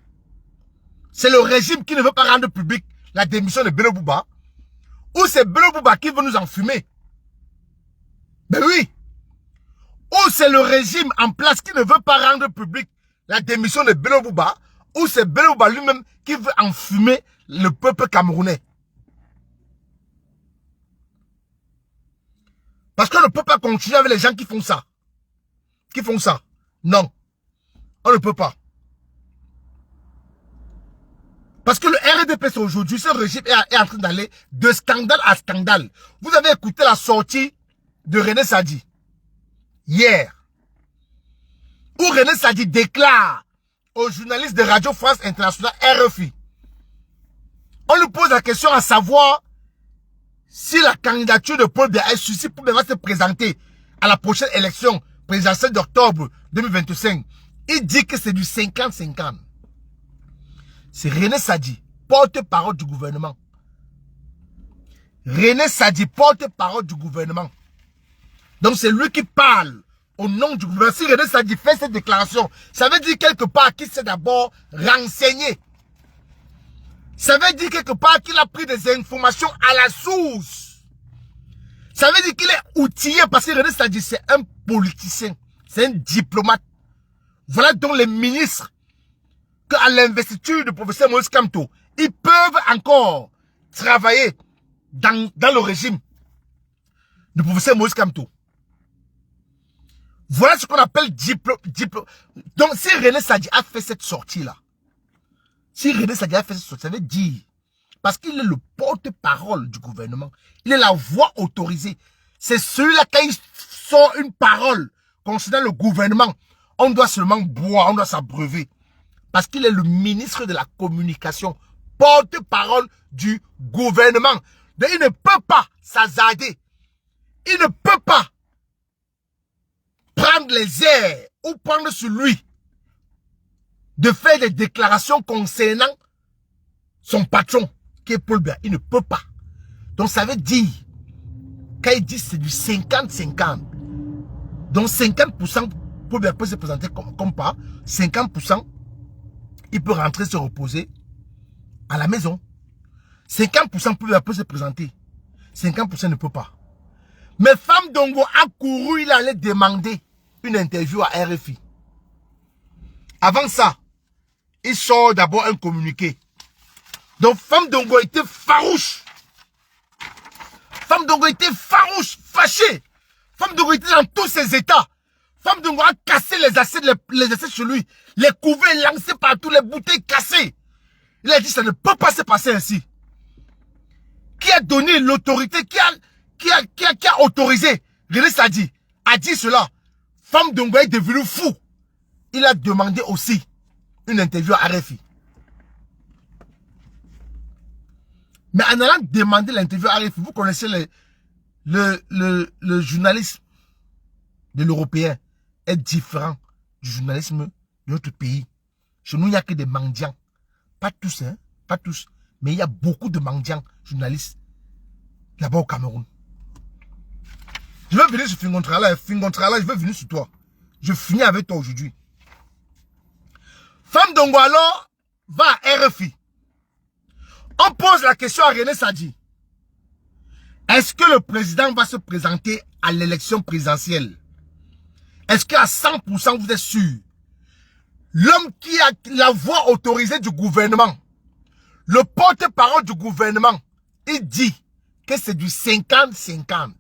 c'est le régime qui ne veut pas rendre public la démission de Bello Bouba. Ou c'est Bello Bouba qui veut nous enfumer. Ben oui. Ou c'est le régime en place qui ne veut pas rendre public la démission de Bello Bouba. Ou c'est Bello Bouba lui-même qui veut enfumer le peuple camerounais. Parce qu'on ne peut pas continuer avec les gens qui font ça. Qui font ça. Non. On ne peut pas. Parce que le RDPC aujourd'hui, ce régime est en train d'aller de scandale à scandale. Vous avez écouté la sortie de René Sadi. Hier. Où René Sadi déclare aux journalistes de Radio France Internationale, RFI. On lui pose la question à savoir si la candidature de Paul Biya est suscite pour se présenter à la prochaine élection présidentielle d'octobre 2025. Il dit que c'est du 50-50. C'est René Sadi, porte-parole du gouvernement. René Sadi, porte-parole du gouvernement. Donc c'est lui qui parle au nom du gouvernement. Si René Sadi fait cette déclaration, ça veut dire quelque part qu'il s'est d'abord renseigné. Ça veut dire quelque part qu'il a pris des informations à la source. Ça veut dire qu'il est outillé parce que René Sadi c'est un politicien, c'est un diplomate. Voilà donc les ministres qu'à l'investiture du professeur Moïse Kamto, ils peuvent encore travailler dans le régime du professeur Moïse Kamto. Voilà ce qu'on appelle diplôme. Donc si René Sadi a fait cette sortie-là, si René Sadi a fait cette sortie, ça veut dire, parce qu'il est le porte-parole du gouvernement, il est la voix autorisée. C'est celui-là, quand il sort une parole concernant le gouvernement, on doit seulement boire, on doit s'abreuver. Parce qu'il est le ministre de la communication, porte-parole du gouvernement. Donc il ne peut pas s'hasarder. Il ne peut pas prendre les airs ou prendre sur lui de faire des déclarations concernant son patron, qui est Paul Biya. Il ne peut pas. Donc ça veut dire, quand il dit c'est du 50-50, donc 50% Paul Biya peut se présenter comme pas. 50%, il peut rentrer se reposer à la maison. 50% Paul Biya peut se présenter. 50% ne peut pas. Mais Femme Dongo a couru, il allait demander une interview à RFI. Avant ça, il sort d'abord un communiqué. Donc Femme Dongo était farouche. Femme Dongo était farouche, fâchée. Femme Dongo était dans tous ses états. Femme Dongo a cassé les assiettes chez lui. Les couverts lancés partout, les bouteilles cassées. Il a dit ça ne peut pas se passer ainsi. Qui a donné l'autorité, qui a autorisé René Sadi a dit cela. Femme Dongo est devenu fou. Il a demandé aussi une interview à RFI. Mais en allant demander l'interview à RFI, vous connaissez le journalisme de l'Européen est différent du journalisme de notre pays. Chez nous, il n'y a que des mendiants. Pas tous, hein, pas tous. Mais il y a beaucoup de mendiants journalistes là-bas au Cameroun. Je vais venir sur Fingontrala. Fingontrala, je vais venir sur toi. Je finis avec toi aujourd'hui. Femme Dongo alors va à RFI. On pose la question à René Sadi. Est-ce que le président va se présenter à l'élection présidentielle? Est-ce qu'à 100% vous êtes sûr? L'homme qui a la voix autorisée du gouvernement, le porte-parole du gouvernement, il dit que c'est du 50-50.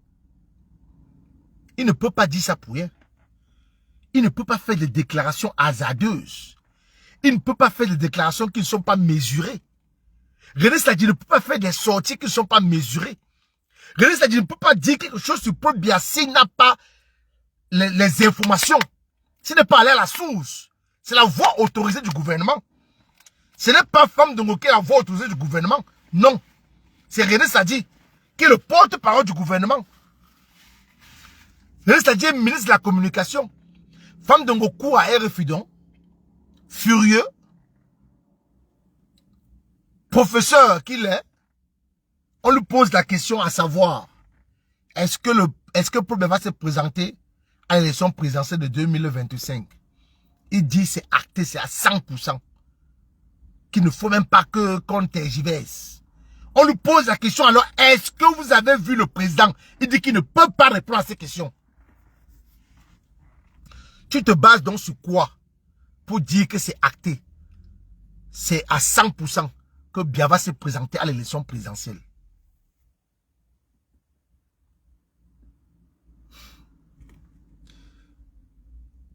Il ne peut pas dire ça pour rien. Il ne peut pas faire des déclarations hasardeuses. Il ne peut pas faire des déclarations qui ne sont pas mesurées. René Sadi ne peut pas faire des sorties qui ne sont pas mesurées. René Sadi ne peut pas dire quelque chose sur Paul Biya s'il n'a pas les informations. S'il n'est pas allé à la source. C'est la voix autorisée du gouvernement. Ce n'est pas Femme Dongo qui est la voix autorisée du gouvernement. Non. C'est René Sadi qui est le porte-parole du gouvernement. René Sadi est ministre de la communication. Femme Dongo court à RFI donc, furieux, professeur qu'il est, on lui pose la question à savoir, est-ce que Paul Biya va se présenter à l'élection présidentielle de 2025? Il dit c'est acté, c'est à 100%. Qu'il ne faut même pas qu'on tergiverse. On lui pose la question alors, est-ce que vous avez vu le président? Il dit qu'il ne peut pas répondre à ces questions. Tu te bases donc sur quoi pour dire que c'est acté? C'est à 100% que Biya va se présenter à l'élection présidentielle.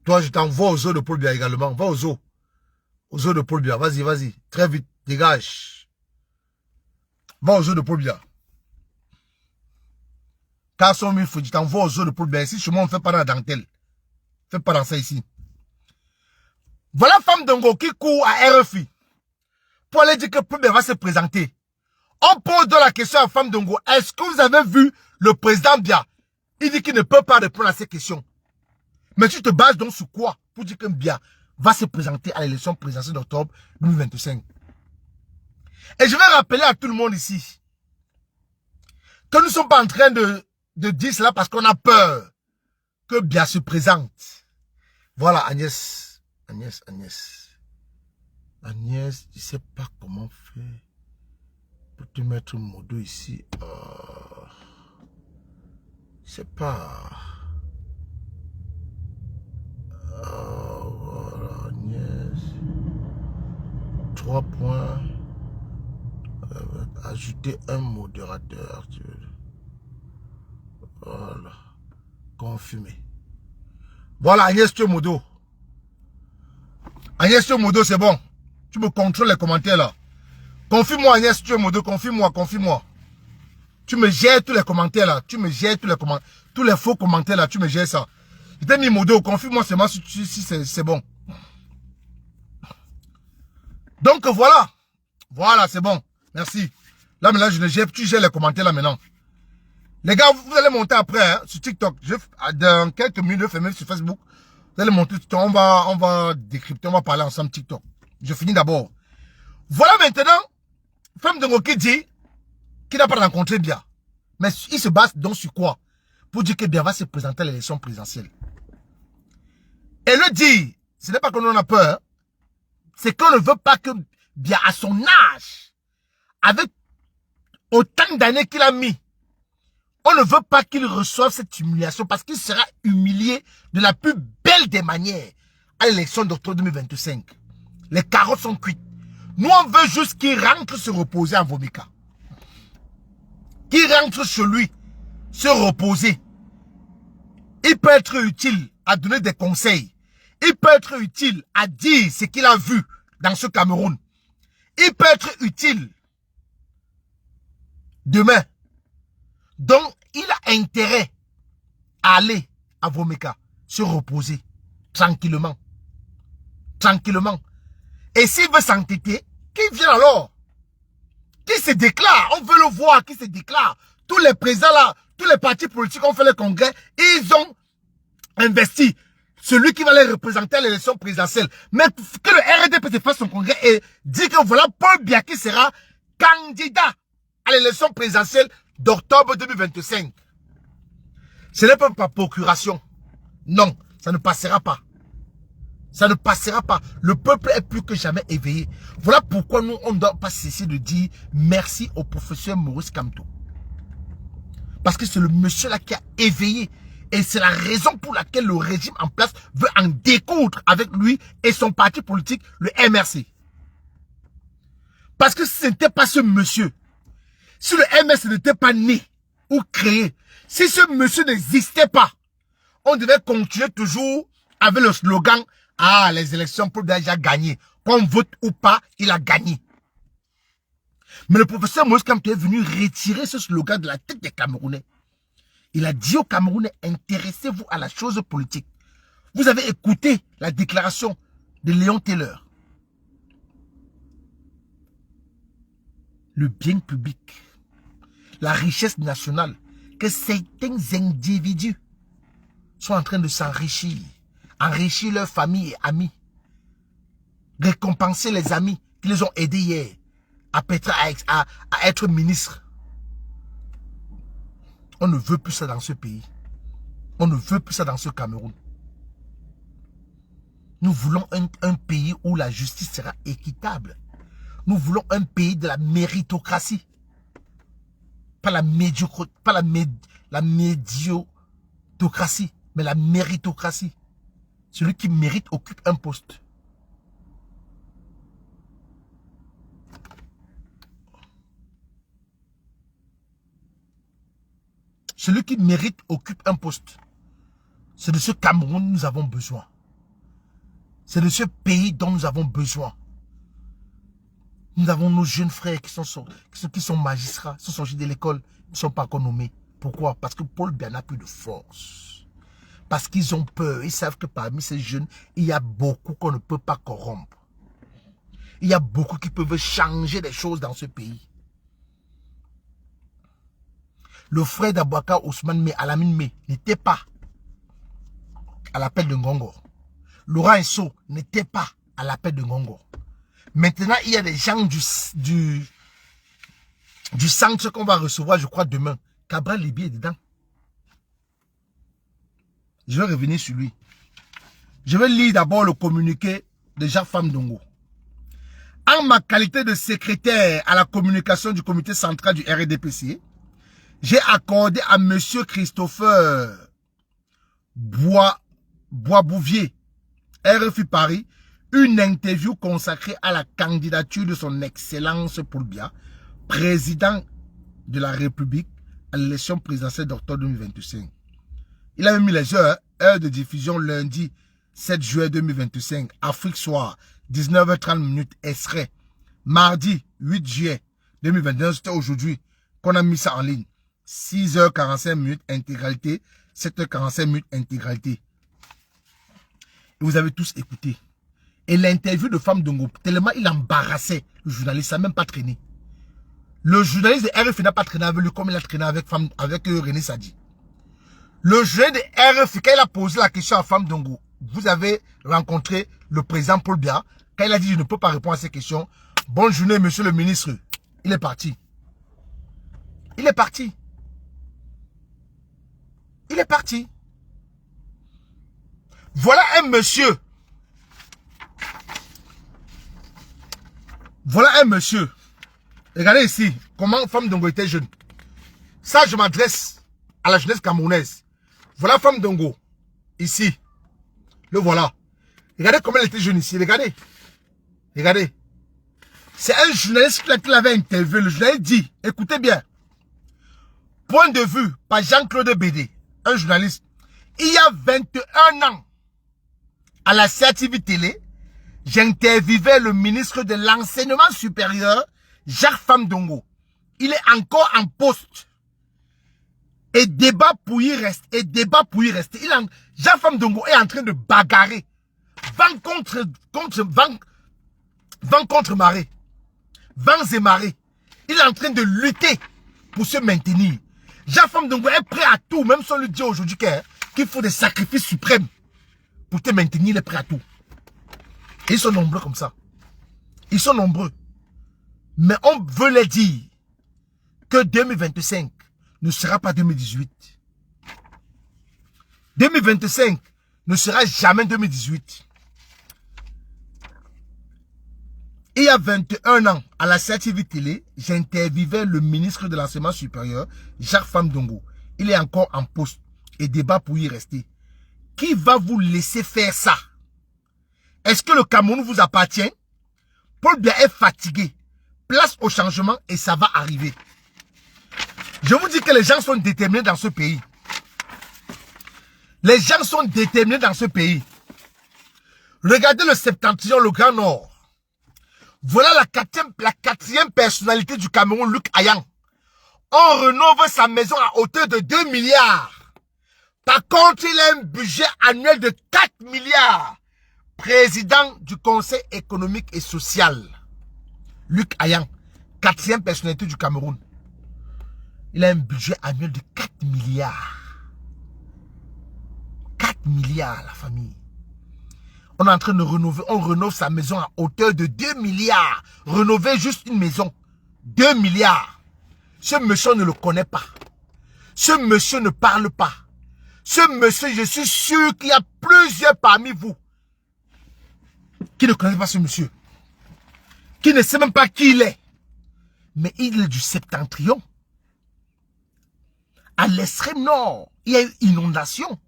Toi, je t'envoie aux eaux de Paul Biya également. Va aux eaux. Aux eaux de Paul Biya. Vas-y, vas-y. Très vite. Dégage. Va aux eaux de Paul Biya. 400 000 francs. Je t'envoie aux eaux de Paul Biya. Ici, chez moi, on ne fait pas dans la dentelle. Fais pas dans ça ici. Voilà Femme Dongo qui court à RFI pour aller dire que Paul Biya va se présenter. On pose donc la question à Femme Dongo. Est-ce que vous avez vu le président Biya? Il dit qu'il ne peut pas répondre à ces questions. Mais tu te bases donc sur quoi pour dire que Biya va se présenter à l'élection présidentielle d'octobre 2025? Et je vais rappeler à tout le monde ici que nous ne sommes pas en train de dire cela parce qu'on a peur que Biya se présente. Voilà Agnès, Agnès, je ne sais pas comment faire pour te mettre Modo ici. Je ne sais pas. Voilà, Agnès. 3 points. Ajouter un modérateur. Voilà. Confirmer. Voilà, Agnès Modo. Agnès Modo, c'est bon. Tu me contrôles les commentaires là. Confirme-moi, Agnès Modo, confirme-moi. Tu me gères tous les commentaires là. Tu me gères tous les faux commentaires là. Tu me gères ça. Je t'ai mis Modo, confirme-moi seulement si c'est bon. Donc voilà. Voilà, c'est bon. Merci. Là maintenant, tu gères les commentaires là maintenant. Les gars, vous allez monter après hein, sur TikTok. Dans quelques minutes, je vais fermer sur Facebook. Vous allez monter, on va décrypter, on va parler ensemble TikTok. Je finis d'abord. Voilà maintenant, Femme Dongo qui dit qu'il n'a pas rencontré Biya. Mais il se base donc sur quoi? Pour dire que Biya va se présenter à l'élection présidentielle. Et le dit, ce n'est pas qu'on en a peur, c'est qu'on ne veut pas que, bien à son âge, avec autant d'années qu'il a mis, on ne veut pas qu'il reçoive cette humiliation parce qu'il sera humilié de la plus belle des manières à l'élection d'octobre 2025. Les carottes sont cuites. Nous, on veut juste qu'il rentre se reposer en Vomika. Qu'il rentre chez lui, se reposer. Il peut être utile à donner des conseils. Il peut être utile à dire ce qu'il a vu dans ce Cameroun. Il peut être utile demain. Donc, il a intérêt à aller à Vomeka, se reposer tranquillement. Tranquillement. Et s'il veut s'entêter, qu'il vienne alors. Qu'il se déclare. On veut le voir, qu'il se déclare. Tous les présidents là, tous les partis politiques ont fait le congrès. Ils ont investi celui qui va les représenter à l'élection présidentielle. Mais que le RDP fasse son congrès et dit que voilà Paul Biya qui sera candidat à l'élection présidentielle d'octobre 2025. Ce n'est pas par procuration. Non, ça ne passera pas. Ça ne passera pas. Le peuple est plus que jamais éveillé. Voilà pourquoi nous, on ne doit pas cesser de dire merci au professeur Maurice Kamto. Parce que c'est le monsieur là qui a éveillé. Et c'est la raison pour laquelle le régime en place veut en découdre avec lui et son parti politique, le MRC. Parce que si ce n'était pas ce monsieur, si le MRC n'était pas né ou créé, si ce monsieur n'existait pas, on devait continuer toujours avec le slogan « Ah, les élections, Paul Biya a gagné. Qu'on vote ou pas, il a gagné. » Mais le professeur Maurice Kamto est venu retirer ce slogan de la tête des Camerounais. Il a dit aux Camerounais, intéressez-vous à la chose politique. Vous avez écouté la déclaration de Léon Taylor. Le bien public, la richesse nationale, que certains individus sont en train de s'enrichir, enrichir leurs familles et amis, récompenser les amis qui les ont aidés hier à être ministres. On ne veut plus ça dans ce pays. On ne veut plus ça dans ce Cameroun. Nous voulons un pays où la justice sera équitable. Nous voulons un pays de la méritocratie. Pas la médiocratie, mais la méritocratie. Celui qui mérite occupe un poste. Celui qui mérite occupe un poste. C'est de ce Cameroun que nous avons besoin. C'est de ce pays dont nous avons besoin. Nous avons nos jeunes frères qui sont magistrats, qui sont sortis de l'école, qui ne sont pas encore nommés. Pourquoi? Parce que Paul Biya n'a plus de force. Parce qu'ils ont peur. Ils savent que parmi ces jeunes, il y a beaucoup qu'on ne peut pas corrompre. Il y a beaucoup qui peuvent changer des choses dans ce pays. Le frère d'Abouaka Ousmane Alamine Mé n'était pas à l'appel de Ngongor. Laurent Esso n'était pas à l'appel de Ngongor. Maintenant, il y a des gens du centre qu'on va recevoir, je crois, demain. Cabral Libi est dedans. Je vais revenir sur lui. Je vais lire d'abord le communiqué de Jacques Famdongo. En ma qualité de secrétaire à la communication du comité central du RDPC, j'ai accordé à M. Christopher Boisbouvier, RFI Paris, une interview consacrée à la candidature de son Excellence Paul Biya, président de la République à l'élection présidentielle d'octobre 2025. Il a mis les heures de diffusion lundi 7 juillet 2025, Afrique Soir, 19h30, extrait. Mardi 8 juillet 2021, c'était aujourd'hui qu'on a mis ça en ligne. 6h45, intégralité, 7h45, intégralité. Et vous avez tous écouté. Et l'interview de Famdongo, tellement il embarrassait le journaliste, ça n'a même pas traîné. Le journaliste de RFI n'a pas traîné avec lui comme il a traîné avec René Sadi. Le journaliste de RFI, quand il a posé la question à Famdongo, vous avez rencontré le président Paul Biya, quand il a dit je ne peux pas répondre à ces questions, bonne journée monsieur le ministre, il est parti. Il est parti. Il est parti. Voilà un monsieur. Voilà un monsieur. Regardez ici, comment Femme Dongo était jeune. Ça, je m'adresse à la jeunesse camerounaise. Voilà Femme Dongo. Ici. Le voilà. Regardez comment elle était jeune ici. Regardez. Regardez. C'est un journaliste qui l'avait interviewé. Le journaliste dit, écoutez bien. Point de vue par Jean-Claude Bédé, un journaliste. Il y a 21 ans, à la CATV Télé, j'interviewais le ministre de l'Enseignement supérieur, Jacques Femme Dongo. Il est encore en poste. Et débat pour y rester. Et débat pour y rester. Jacques Femme Dongo est en train de bagarrer. Vent contre marée. Vents et marées. Il est en train de lutter pour se maintenir. Jacques Femme Dongo est prêt à tout. Même si on lui dit aujourd'hui qu'il faut des sacrifices suprêmes pour te maintenir, il est prêt à tout. Et ils sont nombreux comme ça. Ils sont nombreux. Mais on veut les dire que 2025 ne sera pas 2018. 2025 ne sera jamais 2018. Il y a 21 ans, à la CATV Télé, j'interviewais le ministre de l'Enseignement supérieur, Jacques Femme Dongo. Il est encore en poste et débat pour y rester. Qui va vous laisser faire ça? Est-ce que le Cameroun vous appartient? Paul Biya est fatigué. Place au changement et ça va arriver. Je vous dis que les gens sont déterminés dans ce pays. Les gens sont déterminés dans ce pays. Regardez le Septentrion, le Grand Nord. Voilà la quatrième personnalité du Cameroun, Luc Ayang. On rénove sa maison à hauteur de 2 milliards. Par contre, il a un budget annuel de 4 milliards. Président du Conseil économique et social. Luc Ayang, quatrième personnalité du Cameroun. Il a un budget annuel de 4 milliards. 4 milliards, la famille. On est en train de rénover, on rénove sa maison à hauteur de 2 milliards. Rénover juste une maison. 2 milliards. Ce monsieur ne le connaît pas. Ce monsieur ne parle pas. Ce monsieur, je suis sûr qu'il y a plusieurs parmi vous qui ne connaissent pas ce monsieur. Qui ne sait même pas qui il est. Mais il est du Septentrion. À l'extrême nord, il y a eu inondation.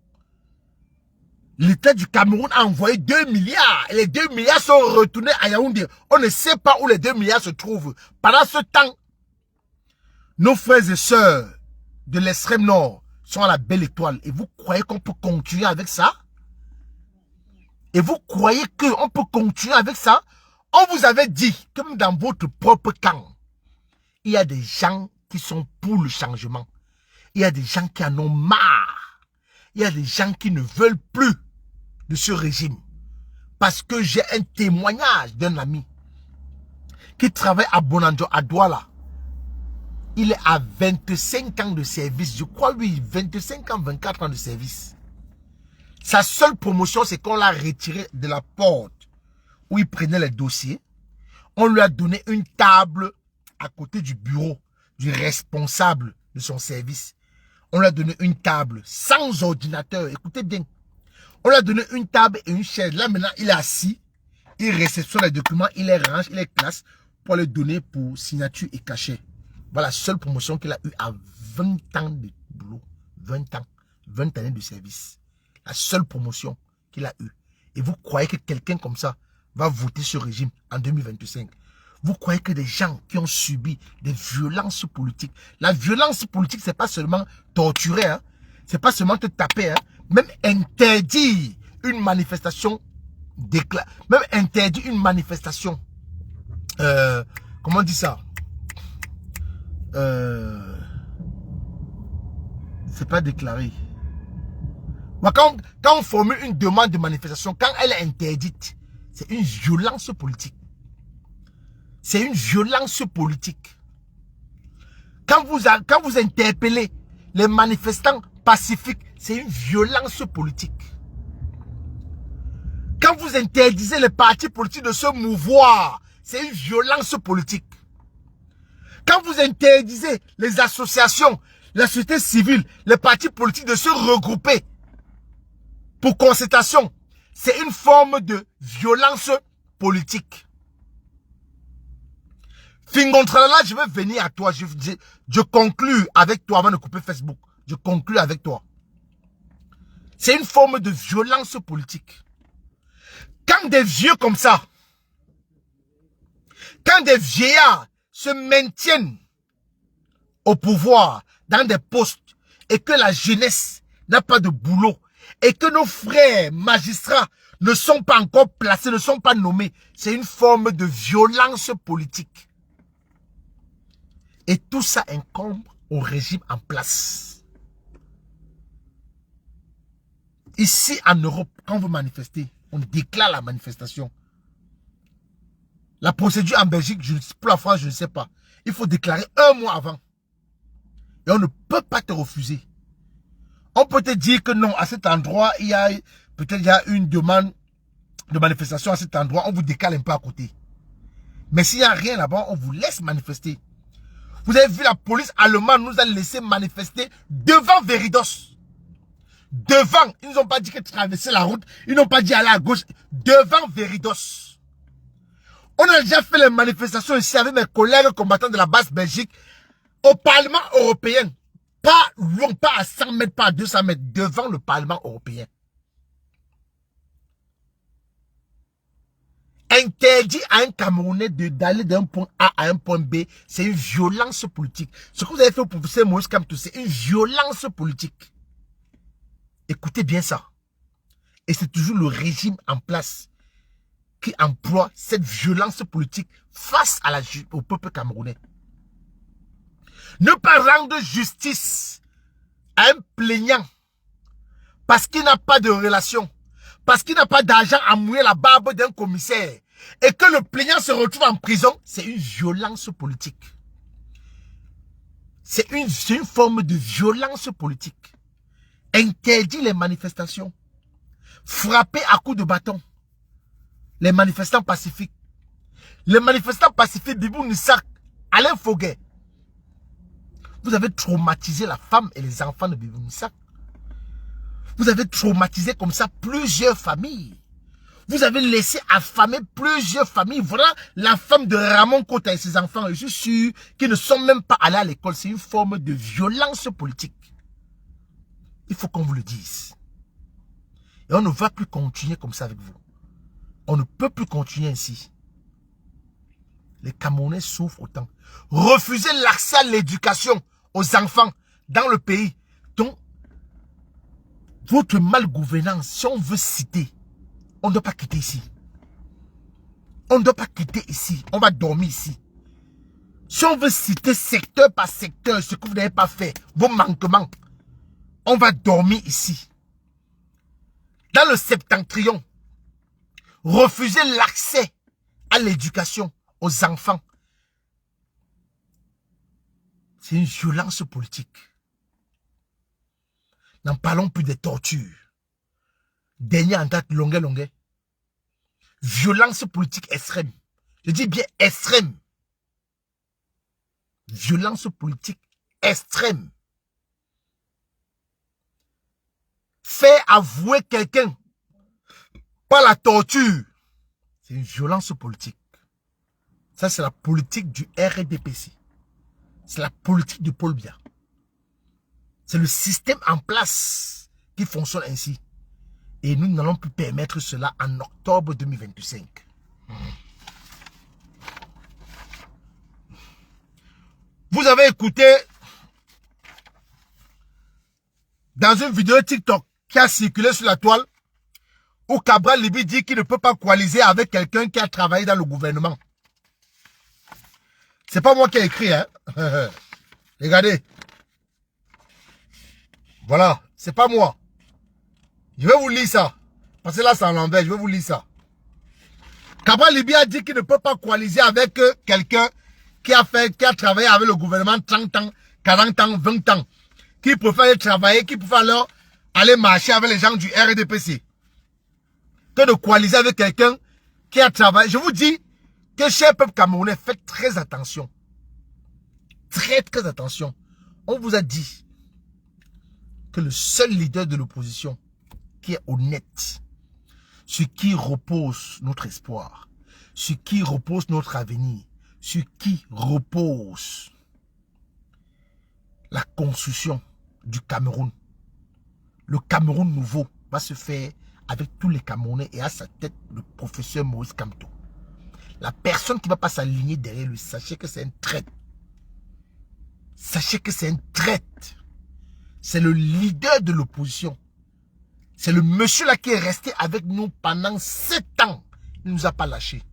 L'État du Cameroun a envoyé 2 milliards. Et les 2 milliards sont retournés à Yaoundé. On ne sait pas où les 2 milliards se trouvent. Pendant ce temps, nos frères et sœurs de l'extrême nord sont à la belle étoile. Et vous croyez qu'on peut continuer avec ça? Et vous croyez qu'on peut continuer avec ça? On vous avait dit, comme dans votre propre camp, il y a des gens qui sont pour le changement. Il y a des gens qui en ont marre. Il y a des gens qui ne veulent plus de ce régime. Parce que j'ai un témoignage d'un ami qui travaille à Bonanjo, à Douala. Il est à 25 ans de service. Je crois, oui, 25 ans, 24 ans de service. Sa seule promotion, c'est qu'on l'a retiré de la porte où il prenait les dossiers. On lui a donné une table à côté du bureau du responsable de son service. On lui a donné une table sans ordinateur. Écoutez bien. On lui a donné une table et une chaise. Là, maintenant, il est assis. Il réceptionne les documents. Il les range, il les classe pour les donner pour signature et cachet. Voilà la seule promotion qu'il a eue à 20 ans de boulot. 20 ans. 20 années de service. La seule promotion qu'il a eue. Et vous croyez que quelqu'un comme ça va voter ce régime en 2025? Vous croyez que des gens qui ont subi des violences politiques, la violence politique, c'est pas seulement torturer, hein? C'est pas seulement te taper, hein? Même interdire une manifestation, même interdire une manifestation, comment on dit ça? C'est pas déclaré. Quand on formule une demande de manifestation, quand elle est interdite, c'est une violence politique. C'est une violence politique. Quand vous interpellez les manifestants pacifiques, c'est une violence politique. Quand vous interdisez les partis politiques de se mouvoir, c'est une violence politique. Quand vous interdisez les associations, la société civile, les partis politiques de se regrouper pour concertation, C'est une forme de violence politique. Fingontrala, je vais venir à toi. Je conclue avec toi avant de couper Facebook. Je conclue avec toi. C'est une forme de violence politique. Quand des vieux comme ça, quand des vieillards se maintiennent au pouvoir, dans des postes, et que la jeunesse n'a pas de boulot, et que nos frères magistrats ne sont pas encore placés, ne sont pas nommés, c'est une forme de violence politique. Et tout ça incombe au régime en place. Ici en Europe, quand vous manifestez, on déclare la manifestation. La procédure en Belgique, pour la France, je ne sais pas. Il faut déclarer 1 mois avant. Et on ne peut pas te refuser. On peut te dire que non, à cet endroit, peut-être il y a une demande de manifestation à cet endroit, on vous décale un peu à côté. Mais s'il n'y a rien là-bas, on vous laisse manifester. Vous avez vu la police allemande nous a laissé manifester devant Veridos. Devant, ils nous ont pas dit que traverser la route, ils n'ont pas dit aller à gauche, devant Veridos. On a déjà fait les manifestations ici avec mes collègues combattants de la base Belgique au Parlement européen. Pas loin, pas à 100 mètres, pas à 200 mètres, devant le Parlement européen. Interdit à un Camerounais d'aller d'un point A à un point B, c'est une violence politique. Ce que vous avez fait au professeur Moïse Kamto, c'est une violence politique. Écoutez bien ça. Et c'est toujours le régime en place qui emploie cette violence politique face à au peuple camerounais. Ne pas rendre justice à un plaignant parce qu'il n'a pas de relation, parce qu'il n'a pas d'argent à mouiller la barbe d'un commissaire et que le plaignant se retrouve en prison, c'est une violence politique. C'est une forme de violence politique. Interdit les manifestations. Frapper à coups de bâton. Les manifestants pacifiques. Les manifestants pacifiques, Bibou Nissak, Alain Foguet. Vous avez traumatisé la femme et les enfants de Bibou Nissak. Vous avez traumatisé comme ça plusieurs familles. Vous avez laissé affamer plusieurs familles. Voilà la femme de Ramon Kota et ses enfants. Je suis sûr qu'ils ne sont même pas allés à l'école. C'est une forme de violence politique. Il faut qu'on vous le dise. Et on ne va plus continuer comme ça avec vous. On ne peut plus continuer ainsi. Les Camerounais souffrent autant. Refusez l'accès à l'éducation aux enfants dans le pays. Donc, votre malgouvernance, si on veut citer, on ne doit pas quitter ici. On ne doit pas quitter ici. On va dormir ici. Si on veut citer secteur par secteur ce que vous n'avez pas fait, vos manquements, on va dormir ici. Dans le septentrion, refusez l'accès à l'éducation aux enfants. C'est une violence politique. N'en parlons plus des tortures. Dernier en date, longuet. Violence politique extrême. Je dis bien extrême. Violence politique extrême. Faire avouer quelqu'un par la torture, c'est une violence politique. Ça, c'est la politique du RDPC. C'est la politique de Paul Biya. C'est le système en place qui fonctionne ainsi. Et nous n'allons plus permettre cela en octobre 2025. Vous avez écouté dans une vidéo TikTok qui a circulé sur la toile où Cabral Libi dit qu'il ne peut pas coaliser avec quelqu'un qui a travaillé dans le gouvernement. C'est pas moi qui ai écrit, hein. Regardez. Voilà, c'est pas moi. Je vais vous lire ça. Parce que là, c'est en l'envers, je vais vous lire ça. Cabral Libi a dit qu'il ne peut pas coaliser avec quelqu'un qui a travaillé avec le gouvernement 30 ans, 40 ans, 20 ans. Qui préfère travailler, qui préfère alors aller marcher avec les gens du RDPC. Que de coaliser avec quelqu'un qui a travaillé. Je vous dis que, cher peuple camerounais, faites très attention. Très, très attention. On vous a dit que le seul leader de l'opposition qui est honnête, sur qui repose notre espoir, sur qui repose notre avenir, sur qui repose la construction du Cameroun. Le Cameroun nouveau va se faire avec tous les Camerounais et à sa tête le professeur Maurice Kamto. La personne qui ne va pas s'aligner derrière lui, sachez que c'est un traître. Sachez que c'est un traître. C'est le leader de l'opposition. C'est le monsieur là qui est resté avec nous pendant 7 ans. Il ne nous a pas lâchés.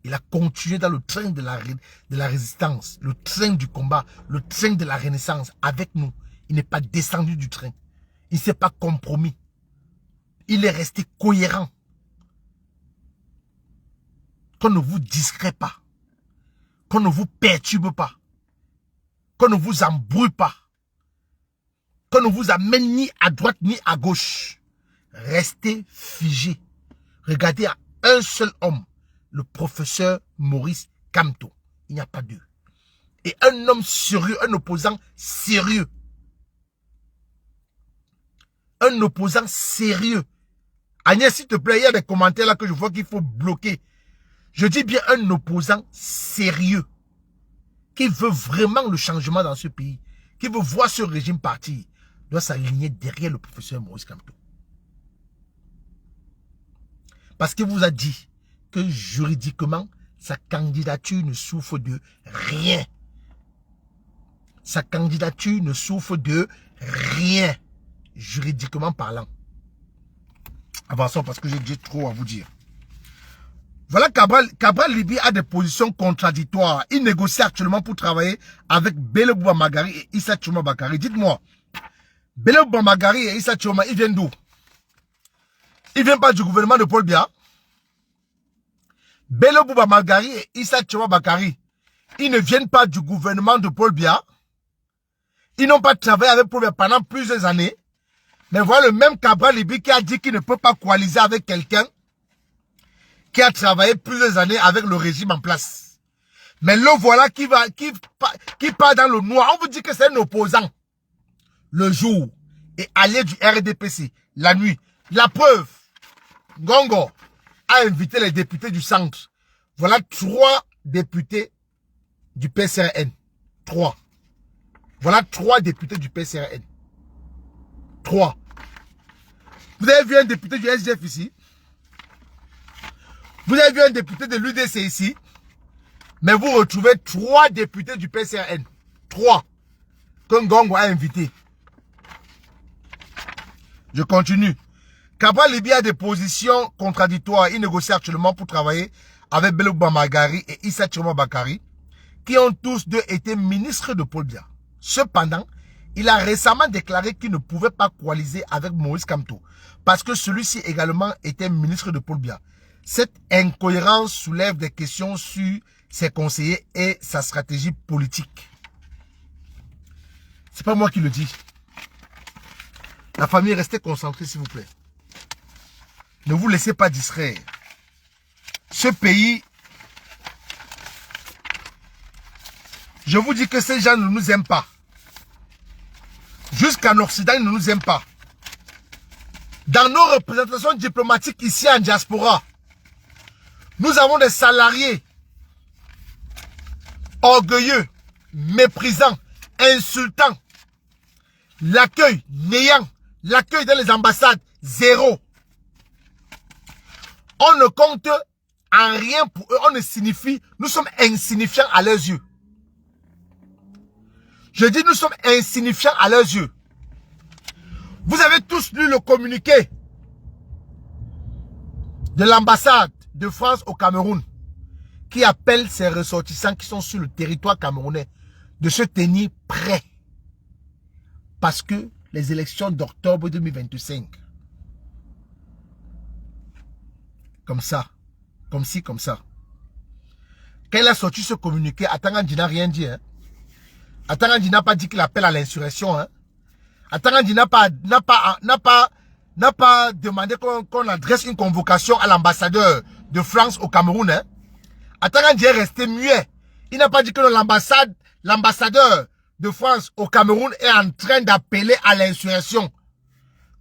Il a continué dans le train de la résistance, le train du combat, le train de la renaissance avec nous. Il n'est pas descendu du train. Il ne s'est pas compromis. Il est resté cohérent. Qu'on ne vous distrait pas. Qu'on ne vous perturbe pas. Qu'on ne vous embrouille pas. Qu'on ne vous amène ni à droite ni à gauche. Restez figé. Regardez à un seul homme. Le professeur Maurice Kamto. Il n'y a pas deux. Et un homme sérieux, un opposant sérieux. Un opposant sérieux. Agnès, s'il te plaît, il y a des commentaires là que je vois qu'il faut bloquer. Je dis bien un opposant sérieux. Qui veut vraiment le changement dans ce pays. Qui veut voir ce régime partir. Doit s'aligner derrière le professeur Maurice Kamto. Parce qu'il vous a dit que juridiquement, sa candidature ne souffre de rien. Sa candidature ne souffre de rien, juridiquement parlant. Avançons parce que j'ai trop à vous dire. Voilà Cabral Libye a des positions contradictoires. Il négocie actuellement pour travailler avec Bello Bouba Magari et Issa Tchouma Bakari. Dites-moi, Bello Bouba Magari et Issa Tchouma, ils viennent d'où? Ils ne viennent pas du gouvernement de Paul Biya. Bello Bouba Magari et Issa Tchouma Bakari, ils ne viennent pas du gouvernement de Paul Biya. Ils n'ont pas travaillé avec Paul Biya pendant plusieurs années. Mais voilà le même Cabral Libye qui a dit qu'il ne peut pas coaliser avec quelqu'un qui a travaillé plusieurs années avec le régime en place. Mais le voilà qui part dans le noir. On vous dit que c'est un opposant. Le jour. Et allié du RDPC. La nuit. La preuve. Ngongo a invité les députés du centre. Voilà 3 députés du PCRN. 3. Voilà 3 députés du PCRN. 3. Vous avez vu un député du SGF ici? Vous avez vu un député de l'UDC ici? Mais vous retrouvez 3 députés du PCRN. 3. Que Ngongo a invité. Je continue. Cabral Libye a des positions contradictoires. Il négocie actuellement pour travailler avec Bello Bouba Magari et Issa Tchouma Bakari, qui ont tous deux été ministres de Paul Biya. Cependant, il a récemment déclaré qu'il ne pouvait pas coaliser avec Maurice Kamto, parce que celui-ci également était ministre de Paul Biya. Cette incohérence soulève des questions sur ses conseillers et sa stratégie politique. C'est pas moi qui le dis. La famille, restez concentrée s'il vous plaît. Ne vous laissez pas distraire. Ce pays, je vous dis que ces gens ne nous aiment pas. Jusqu'en Occident, ils ne nous aiment pas. Dans nos représentations diplomatiques ici en diaspora, nous avons des salariés orgueilleux, méprisants, insultants. L'accueil néant, l'accueil dans les ambassades, zéro. On ne compte en rien pour eux, on ne signifie, nous sommes insignifiants à leurs yeux. Je dis nous sommes insignifiants à leurs yeux. Vous avez tous lu le communiqué de l'ambassade de France au Cameroun qui appelle ses ressortissants qui sont sur le territoire camerounais de se tenir prêts. Parce que les élections d'octobre 2025, comme ça, comme ci, comme ça. Quand il a sorti ce communiqué, Atangandi n'a rien dit. Hein? Atangandi n'a pas dit qu'il appelle à l'insurrection. Hein? Atangandi n'a pas demandé qu'on adresse une convocation à l'ambassadeur de France au Cameroun. Hein? Atangandi est resté muet. Il n'a pas dit que l'ambassadeur de France au Cameroun est en train d'appeler à l'insurrection.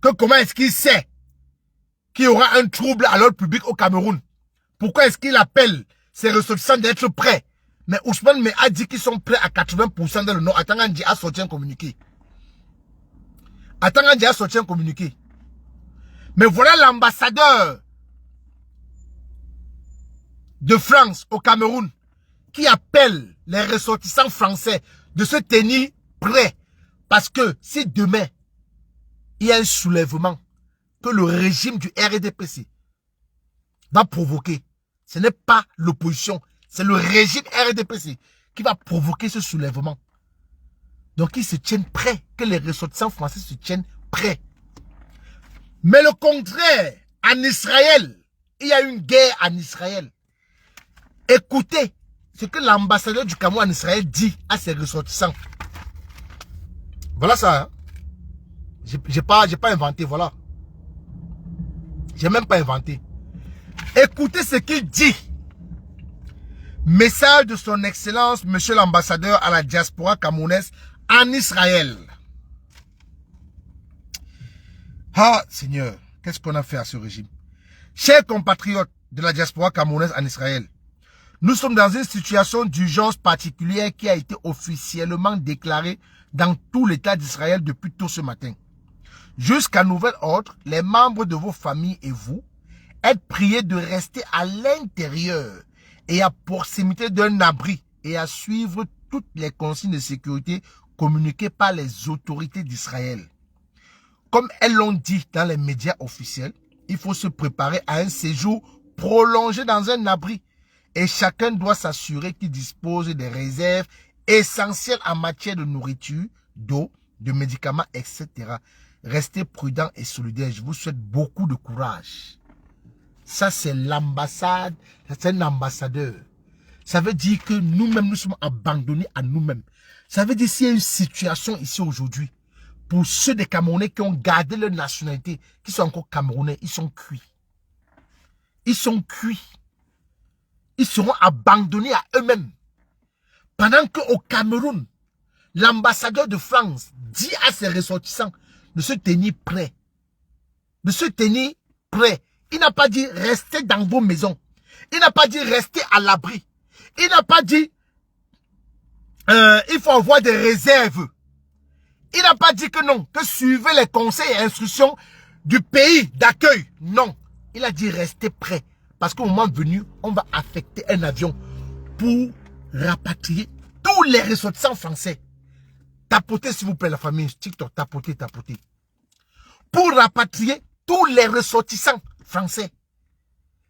Que comment est-ce qu'il sait? qu'il y aura un trouble à l'ordre public au Cameroun. Pourquoi est-ce qu'il appelle ses ressortissants d'être prêts? Mais Ousmane a dit qu'ils sont prêts à 80% dans le nord. Atangandji a sorti un communiqué. Atangandji a sorti un communiqué. Mais voilà l'ambassadeur de France au Cameroun qui appelle les ressortissants français de se tenir prêts. Parce que si demain, il y a un soulèvement que le régime du RDPC va provoquer, ce n'est pas l'opposition, c'est le régime RDPC qui va provoquer ce soulèvement. Donc ils se tiennent prêts, que les ressortissants français se tiennent prêts. Mais le contraire, en Israël, il y a une guerre en Israël. Écoutez ce que l'ambassadeur du Cameroun en Israël dit à ses ressortissants. Voilà ça. Hein? J'ai pas inventé, voilà. J'ai même pas inventé. Écoutez ce qu'il dit. Message de son excellence, monsieur l'ambassadeur à la diaspora camerounaise en Israël. Ah, Seigneur, qu'est-ce qu'on a fait à ce régime? Chers compatriotes de la diaspora camerounaise en Israël, nous sommes dans une situation d'urgence particulière qui a été officiellement déclarée dans tout l'État d'Israël depuis tôt ce matin. Jusqu'à nouvel ordre, les membres de vos familles et vous êtes priés de rester à l'intérieur et à proximité d'un abri et à suivre toutes les consignes de sécurité communiquées par les autorités d'Israël. Comme elles l'ont dit dans les médias officiels, il faut se préparer à un séjour prolongé dans un abri et chacun doit s'assurer qu'il dispose des réserves essentielles en matière de nourriture, d'eau, de médicaments, etc. Restez prudents et solidaires. Je vous souhaite beaucoup de courage. Ça, c'est l'ambassade. C'est un ambassadeur. Ça veut dire que nous-mêmes, nous sommes abandonnés à nous-mêmes. Ça veut dire s'il y a une situation ici aujourd'hui, pour ceux des Camerounais qui ont gardé leur nationalité, qui sont encore Camerounais, ils sont cuits. Ils sont cuits. Ils seront abandonnés à eux-mêmes. Pendant qu'au Cameroun, l'ambassadeur de France dit à ses ressortissants de se tenir prêts. De se tenir prêts. Il n'a pas dit restez dans vos maisons. Il n'a pas dit restez à l'abri. Il n'a pas dit il faut avoir des réserves. Il n'a pas dit que non, que suivez les conseils et instructions du pays d'accueil. Non. Il a dit restez prêts. Parce qu'au moment venu, on va affecter un avion pour rapatrier tous les ressortissants français. Tapotez s'il vous plaît la famille. TikTok, tapotez. Pour rapatrier tous les ressortissants français.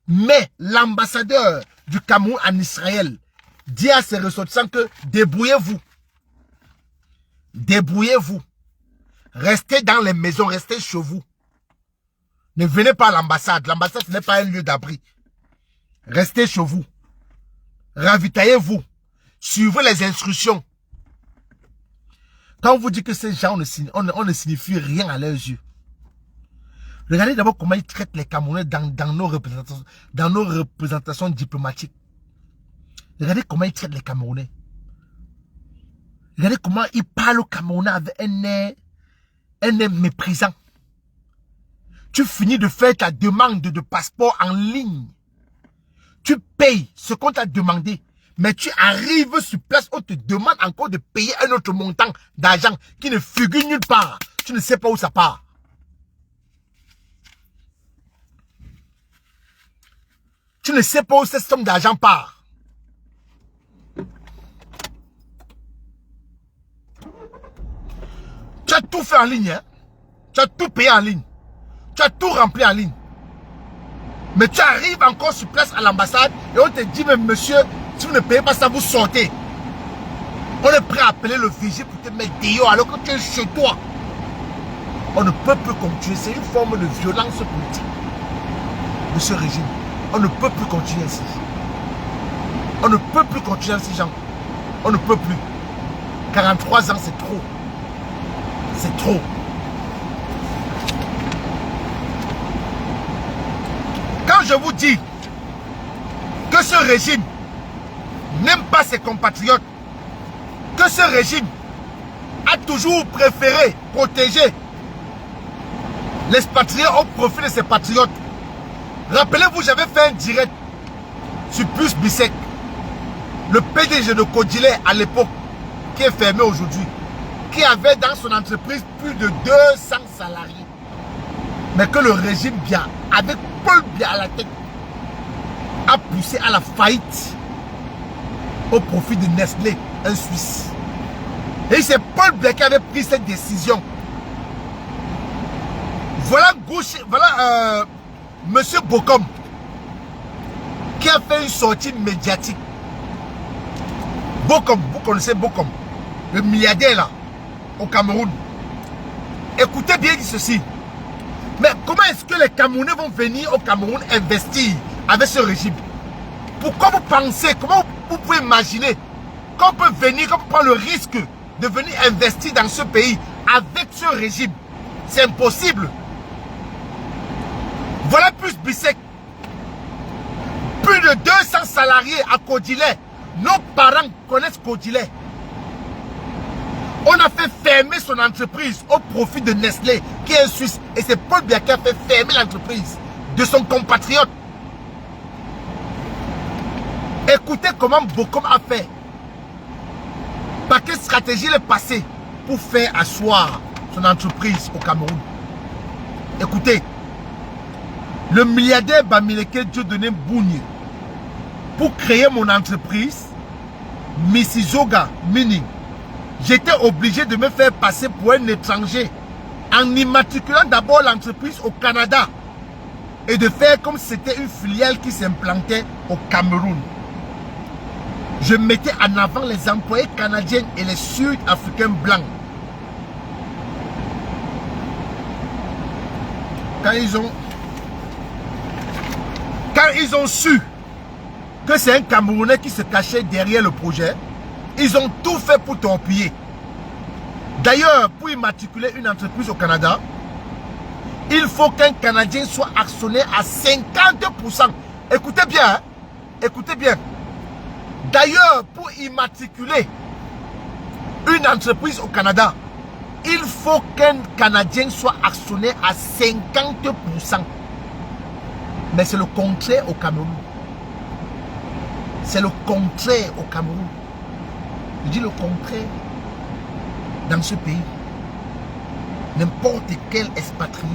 Mais l'ambassadeur du Cameroun en Israël dit à ses ressortissants que débrouillez-vous. Débrouillez-vous. Restez dans les maisons, restez chez vous. Ne venez pas à l'ambassade. L'ambassade, ce n'est pas un lieu d'abri. Restez chez vous. Ravitaillez-vous. Suivez les instructions. Quand on vous dit que ces gens on ne signifie rien à leurs yeux. Regardez d'abord comment ils traitent les Camerounais dans nos représentations diplomatiques. Regardez comment ils traitent les Camerounais. Regardez comment ils parlent aux Camerounais avec un air méprisant. Tu finis de faire ta demande de passeport en ligne. Tu payes ce qu'on t'a demandé. Mais tu arrives sur place, on te demande encore de payer un autre montant d'argent qui ne figure nulle part. Tu ne sais pas où ça part. Tu ne sais pas où cette somme d'argent part. Tu as tout fait en ligne. Hein? Tu as tout payé en ligne. Tu as tout rempli en ligne. Mais tu arrives encore sur place à l'ambassade et on te dit, mais monsieur, si vous ne payez pas ça, vous sortez. On est prêt à appeler le vigile pour te mettre dehors alors que tu es chez toi. On ne peut plus continuer. C'est une forme de violence politique de ce régime. On ne peut plus continuer ainsi. On ne peut plus continuer ainsi, Jean. On ne peut plus. 43 ans, c'est trop. C'est trop. Quand je vous dis que ce régime n'aime pas ses compatriotes, que ce régime a toujours préféré protéger l'expatrié au profit de ses patriotes, Rappelez-vous, j'avais fait un direct sur Plus Bissek, le PDG de Kodilet à l'époque, qui est fermé aujourd'hui, qui avait dans son entreprise plus de 200 salariés. Mais que le régime Biya, avec Paul Biya à la tête, a poussé à la faillite au profit de Nestlé, un Suisse. Et c'est Paul Biya qui avait pris cette décision. Voilà Monsieur Bokom, qui a fait une sortie médiatique. Bokom, vous connaissez Bokom, le milliardaire là, au Cameroun. Écoutez bien ceci. Mais comment est-ce que les Camerounais vont venir au Cameroun investir avec ce régime? Pourquoi vous pensez, comment vous pouvez imaginer qu'on peut venir, qu'on peut prendre le risque de venir investir dans ce pays avec ce régime? C'est impossible. Voilà Plus Bissek. Plus de 200 salariés à Kodilet. Nos parents connaissent Kodilet. On a fait fermer son entreprise au profit de Nestlé, qui est un Suisse. Et c'est Paul Biya qui a fait fermer l'entreprise de son compatriote. Écoutez comment Bokom a fait. Par quelle stratégie il est passé pour faire asseoir son entreprise au Cameroun. Écoutez, le milliardaire Bamileke Dieudonné Bougné, pour créer mon entreprise, Mississauga Mining, j'étais obligé de me faire passer pour un étranger en immatriculant d'abord l'entreprise au Canada et de faire comme si c'était une filiale qui s'implantait au Cameroun. Je mettais en avant les employés canadiens et les Sud-Africains blancs. Quand ils ont su que c'est un Camerounais qui se cachait derrière le projet, ils ont tout fait pour torpiller. D'ailleurs, pour immatriculer une entreprise au Canada, il faut qu'un Canadien soit actionnaire à 50%. Écoutez bien, hein? Écoutez bien. D'ailleurs, pour immatriculer une entreprise au Canada, il faut qu'un Canadien soit actionnaire à 50%. Mais c'est le contraire au Cameroun. C'est le contraire au Cameroun. Je dis le contraire dans ce pays. N'importe quel expatrié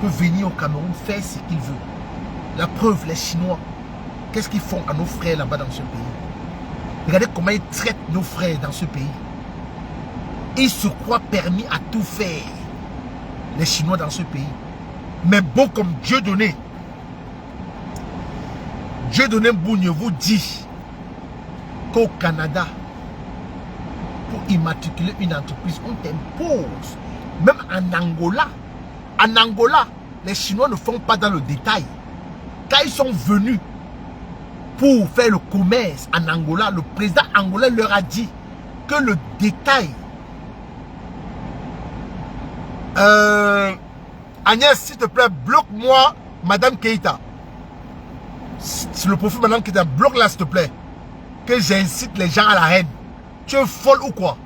peut venir au Cameroun faire ce qu'il veut. La preuve, les Chinois, qu'est-ce qu'ils font à nos frères là-bas dans ce pays? Regardez comment ils traitent nos frères dans ce pays. Ils se croient permis à tout faire, les Chinois dans ce pays. Mais bon, comme Dieudonné Bougné vous dit qu'au Canada, pour immatriculer une entreprise, on t'impose. Même en Angola, les Chinois ne font pas dans le détail. Quand ils sont venus pour faire le commerce en Angola, le président angolais leur a dit que le détail... Agnès, s'il te plaît, bloque-moi Madame Keïta. Sur le profil Madame Keïta, bloque-la s'il te plaît. Que j'incite les gens à la haine. Tu es folle ou quoi?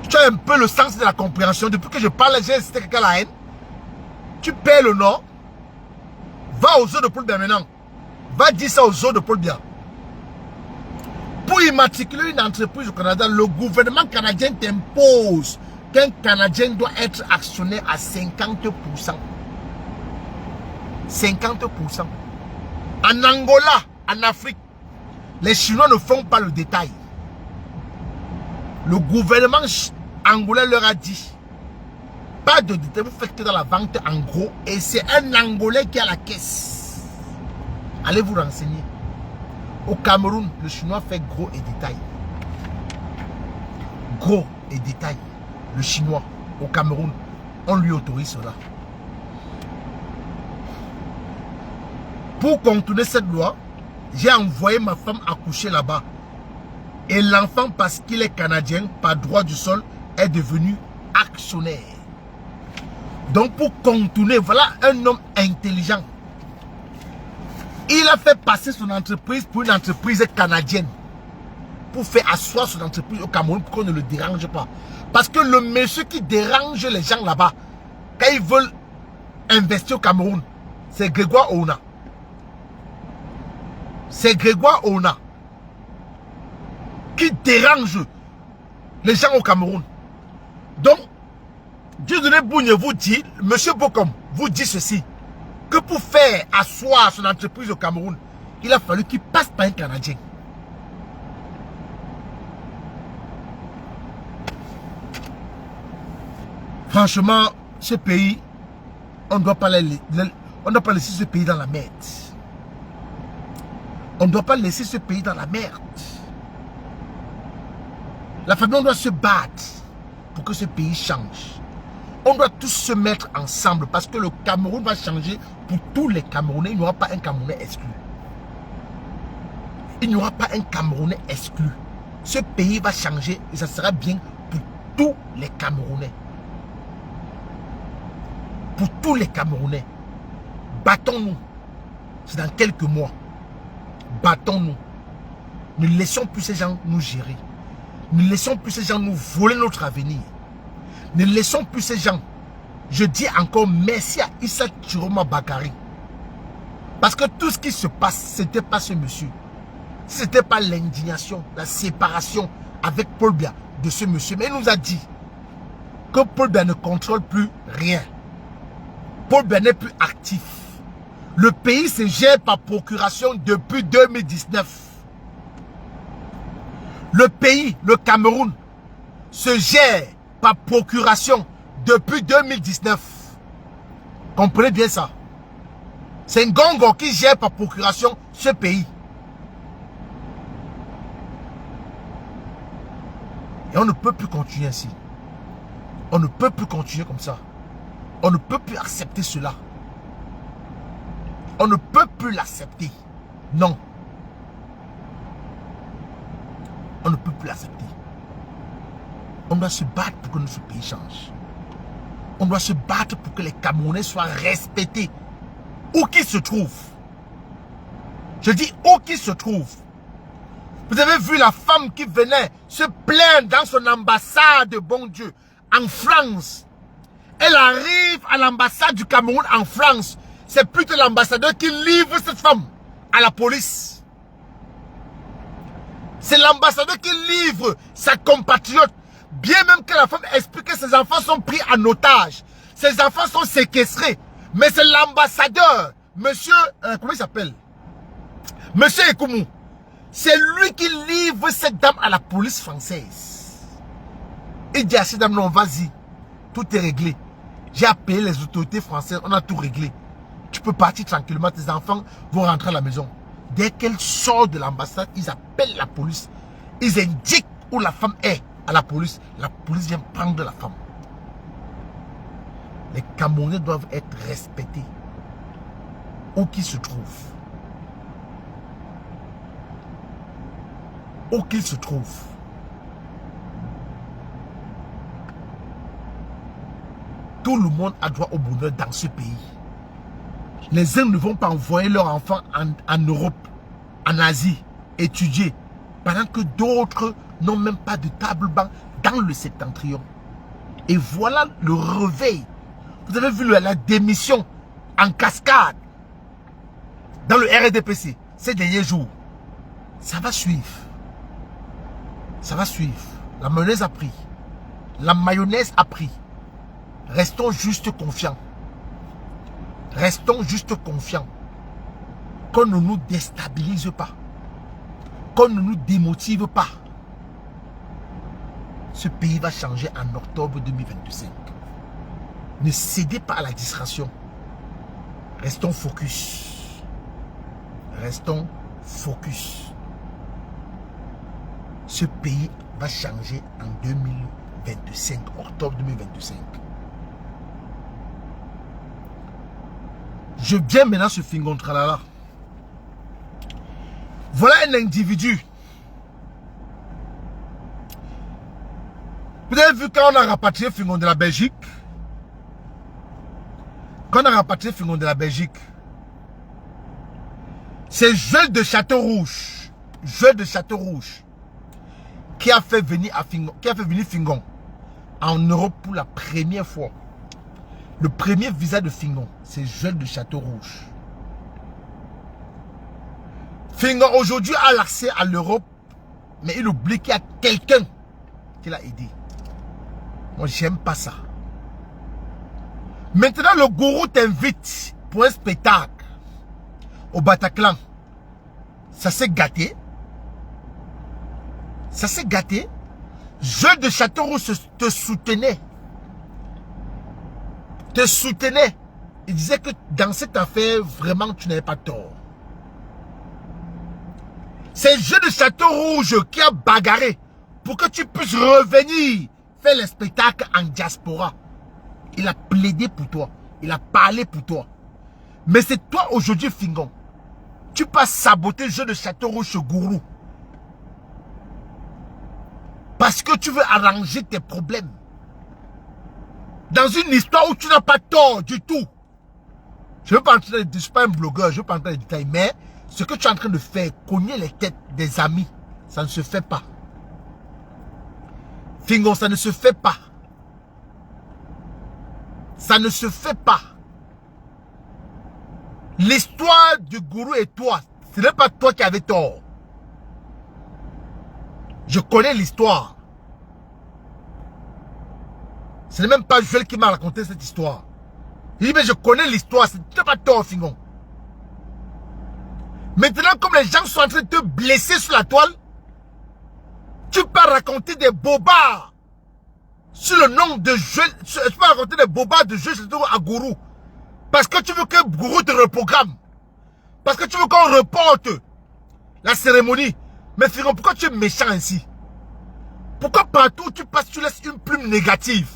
Tu as un peu le sens de la compréhension. Depuis que je parle, j'ai incité quelqu'un à la haine. Tu perds le nom. Va aux eaux de Paul Biya maintenant. Va dire ça aux eaux de Paul Biya. Pour immatriculer une entreprise au Canada, le gouvernement canadien t'impose qu'un Canadien doit être actionnaire à 50%. 50%. En Angola, en Afrique, les Chinois ne font pas le détail. Le gouvernement angolais leur a dit, pas de détail, vous faites que dans la vente en gros, et c'est un Angolais qui a la caisse. Allez vous renseigner. Au Cameroun, le Chinois fait gros et détail. Gros et détail. Le Chinois, au Cameroun, on lui autorise cela. Pour contourner cette loi, j'ai envoyé ma femme accoucher là-bas. Et l'enfant, parce qu'il est canadien, par droit du sol, est devenu actionnaire. Donc pour contourner, voilà un homme intelligent. Il a fait passer son entreprise pour une entreprise canadienne. pour faire asseoir son entreprise au Cameroun pour qu'on ne le dérange pas. Parce que le monsieur qui dérange les gens là-bas, quand ils veulent investir au Cameroun, c'est Grégoire Ouna. C'est Grégoire Ouna qui dérange les gens au Cameroun. Donc, Dieudonné Bougne vous dit, monsieur Bokom vous dit ceci, que pour faire asseoir son entreprise au Cameroun, il a fallu qu'il passe par un Canadien. Franchement, ce pays, on ne doit pas laisser ce pays dans la merde. On ne doit pas laisser ce pays dans la merde. La famille, on doit se battre pour que ce pays change. On doit tous se mettre ensemble parce que le Cameroun va changer pour tous les Camerounais. Il n'y aura pas un Camerounais exclu. Il n'y aura pas un Camerounais exclu. Ce pays va changer et ça sera bien pour tous les Camerounais. Pour tous les Camerounais. Battons-nous. C'est dans quelques mois. Battons-nous. Ne laissons plus ces gens nous gérer. Ne laissons plus ces gens nous voler notre avenir. Ne laissons plus ces gens. Je dis encore merci à Issa Chiroma Bakari. Parce que tout ce qui se passe, ce n'était pas ce monsieur. Ce n'était pas l'indignation, la séparation avec Paul Biya de ce monsieur. Mais il nous a dit que Paul Biya ne contrôle plus rien. Paul Biya n'est plus actif. Le pays se gère par procuration depuis 2019. Le pays, le Cameroun, se gère par procuration depuis 2019. Comprenez bien ça. C'est Ngongo qui gère par procuration ce pays. Et on ne peut plus continuer ainsi. On ne peut plus continuer comme ça. On ne peut plus accepter cela. On ne peut plus l'accepter. Non. On ne peut plus l'accepter. On doit se battre pour que notre pays change. On doit se battre pour que les Camerounais soient respectés. Où qu'ils se trouvent. Je dis où qu'ils se trouvent. Vous avez vu la femme qui venait se plaindre dans son ambassade, bon Dieu, en France. Elle arrive à l'ambassade du Cameroun en France. C'est plutôt l'ambassadeur qui livre cette femme à la police. C'est l'ambassadeur qui livre sa compatriote. Bien même que la femme explique que ses enfants sont pris en otage. Ses enfants sont séquestrés. Mais c'est l'ambassadeur, monsieur, comment il s'appelle? Monsieur Ekoumou. C'est lui qui livre cette dame à la police française. Il dit à cette dame, non, vas-y. Tout est réglé. J'ai appelé les autorités françaises, on a tout réglé. Tu peux partir tranquillement, tes enfants vont rentrer à la maison. Dès qu'elle sort de l'ambassade, ils appellent la police. Ils indiquent où la femme est à la police. La police vient prendre la femme. Les Camerounais doivent être respectés. Où qu'ils se trouvent. Où qu'ils se trouvent. Tout le monde a droit au bonheur dans ce pays. Les uns ne vont pas envoyer leurs enfants en Europe, en Asie, étudier, pendant que d'autres n'ont même pas de table-banc dans le septentrion. Et voilà le réveil. Vous avez vu la démission en cascade dans le RDPC ces derniers jours. Ça va suivre. Ça va suivre. La mayonnaise a pris. La mayonnaise a pris. Restons juste confiants. Restons juste confiants. Qu'on ne nous déstabilise pas. Qu'on ne nous démotive pas. Ce pays va changer en octobre 2025. Ne cédez pas à la distraction. Restons focus. Restons focus. Ce pays va changer en 2025, octobre 2025. Je viens maintenant sur Fingon Tralala. Voilà un individu. Vous avez vu quand on a rapatrié Fingon de la Belgique. Quand on a rapatrié Fingon de la Belgique. C'est Joël de Château-Rouge. Joël de Château-Rouge. qui a fait venir Fingon en Europe pour la première fois. Le premier visa de Fingon, c'est Joël de Château-Rouge. Fingon aujourd'hui a l'accès à l'Europe, mais il oublie qu'il y a quelqu'un qui l'a aidé. Moi, j'aime pas ça. Maintenant, le gourou t'invite pour un spectacle au Bataclan. Ça s'est gâté. Ça s'est gâté. Joël de Château-Rouge te soutenait. Te soutenait. Il disait que dans cette affaire, vraiment, tu n'avais pas tort. C'est Joël de Château-Rouge qui a bagarré pour que tu puisses revenir faire les spectacles en diaspora. Il a plaidé pour toi. Il a parlé pour toi. Mais c'est toi aujourd'hui, Fingon. Tu peux saboter le jeu de Château-Rouge, ce gourou. Parce que tu veux arranger tes problèmes. Dans une histoire où tu n'as pas tort du tout. Je ne suis pas un blogueur, je ne veux pas entrer dans les détails. Mais ce que tu es en train de faire, cogner les têtes des amis, ça ne se fait pas. Fingon, ça ne se fait pas. Ça ne se fait pas. L'histoire du gourou et toi, ce n'est pas toi qui avais tort. Je connais l'histoire. Ce n'est même pas Joël qui m'a raconté cette histoire. Il dit, mais je connais l'histoire, ce n'est pas tort, Fingon. Maintenant, comme les gens sont en train de te blesser sur la toile, tu peux raconter des bobards sur le nom de Joël. Tu peux raconter des bobards de Joël à Gourou. Parce que tu veux que Gourou te reprogramme. Parce que tu veux qu'on reporte la cérémonie. Mais Fingon, pourquoi tu es méchant ainsi? Pourquoi partout où tu passes, tu laisses une plume négative?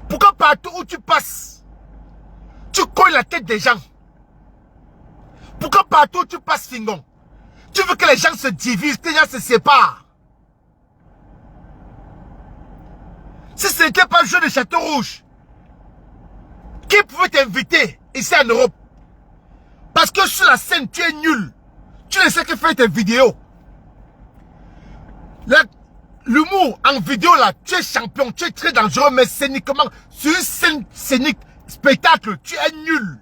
Pourquoi partout où tu passes, tu colles la tête des gens? Pourquoi partout où tu passes, Fingon, tu veux que les gens se divisent, que les gens se séparent? Si ce n'était pas le jeu de Château-Rouge, qui pouvait t'inviter ici en Europe? Parce que sur la scène, tu es nul. Tu ne sais que faire tes vidéos. L'humour en vidéo là, tu es champion, tu es très dangereux, mais scéniquement, sur une scène scénique, spectacle, tu es nul.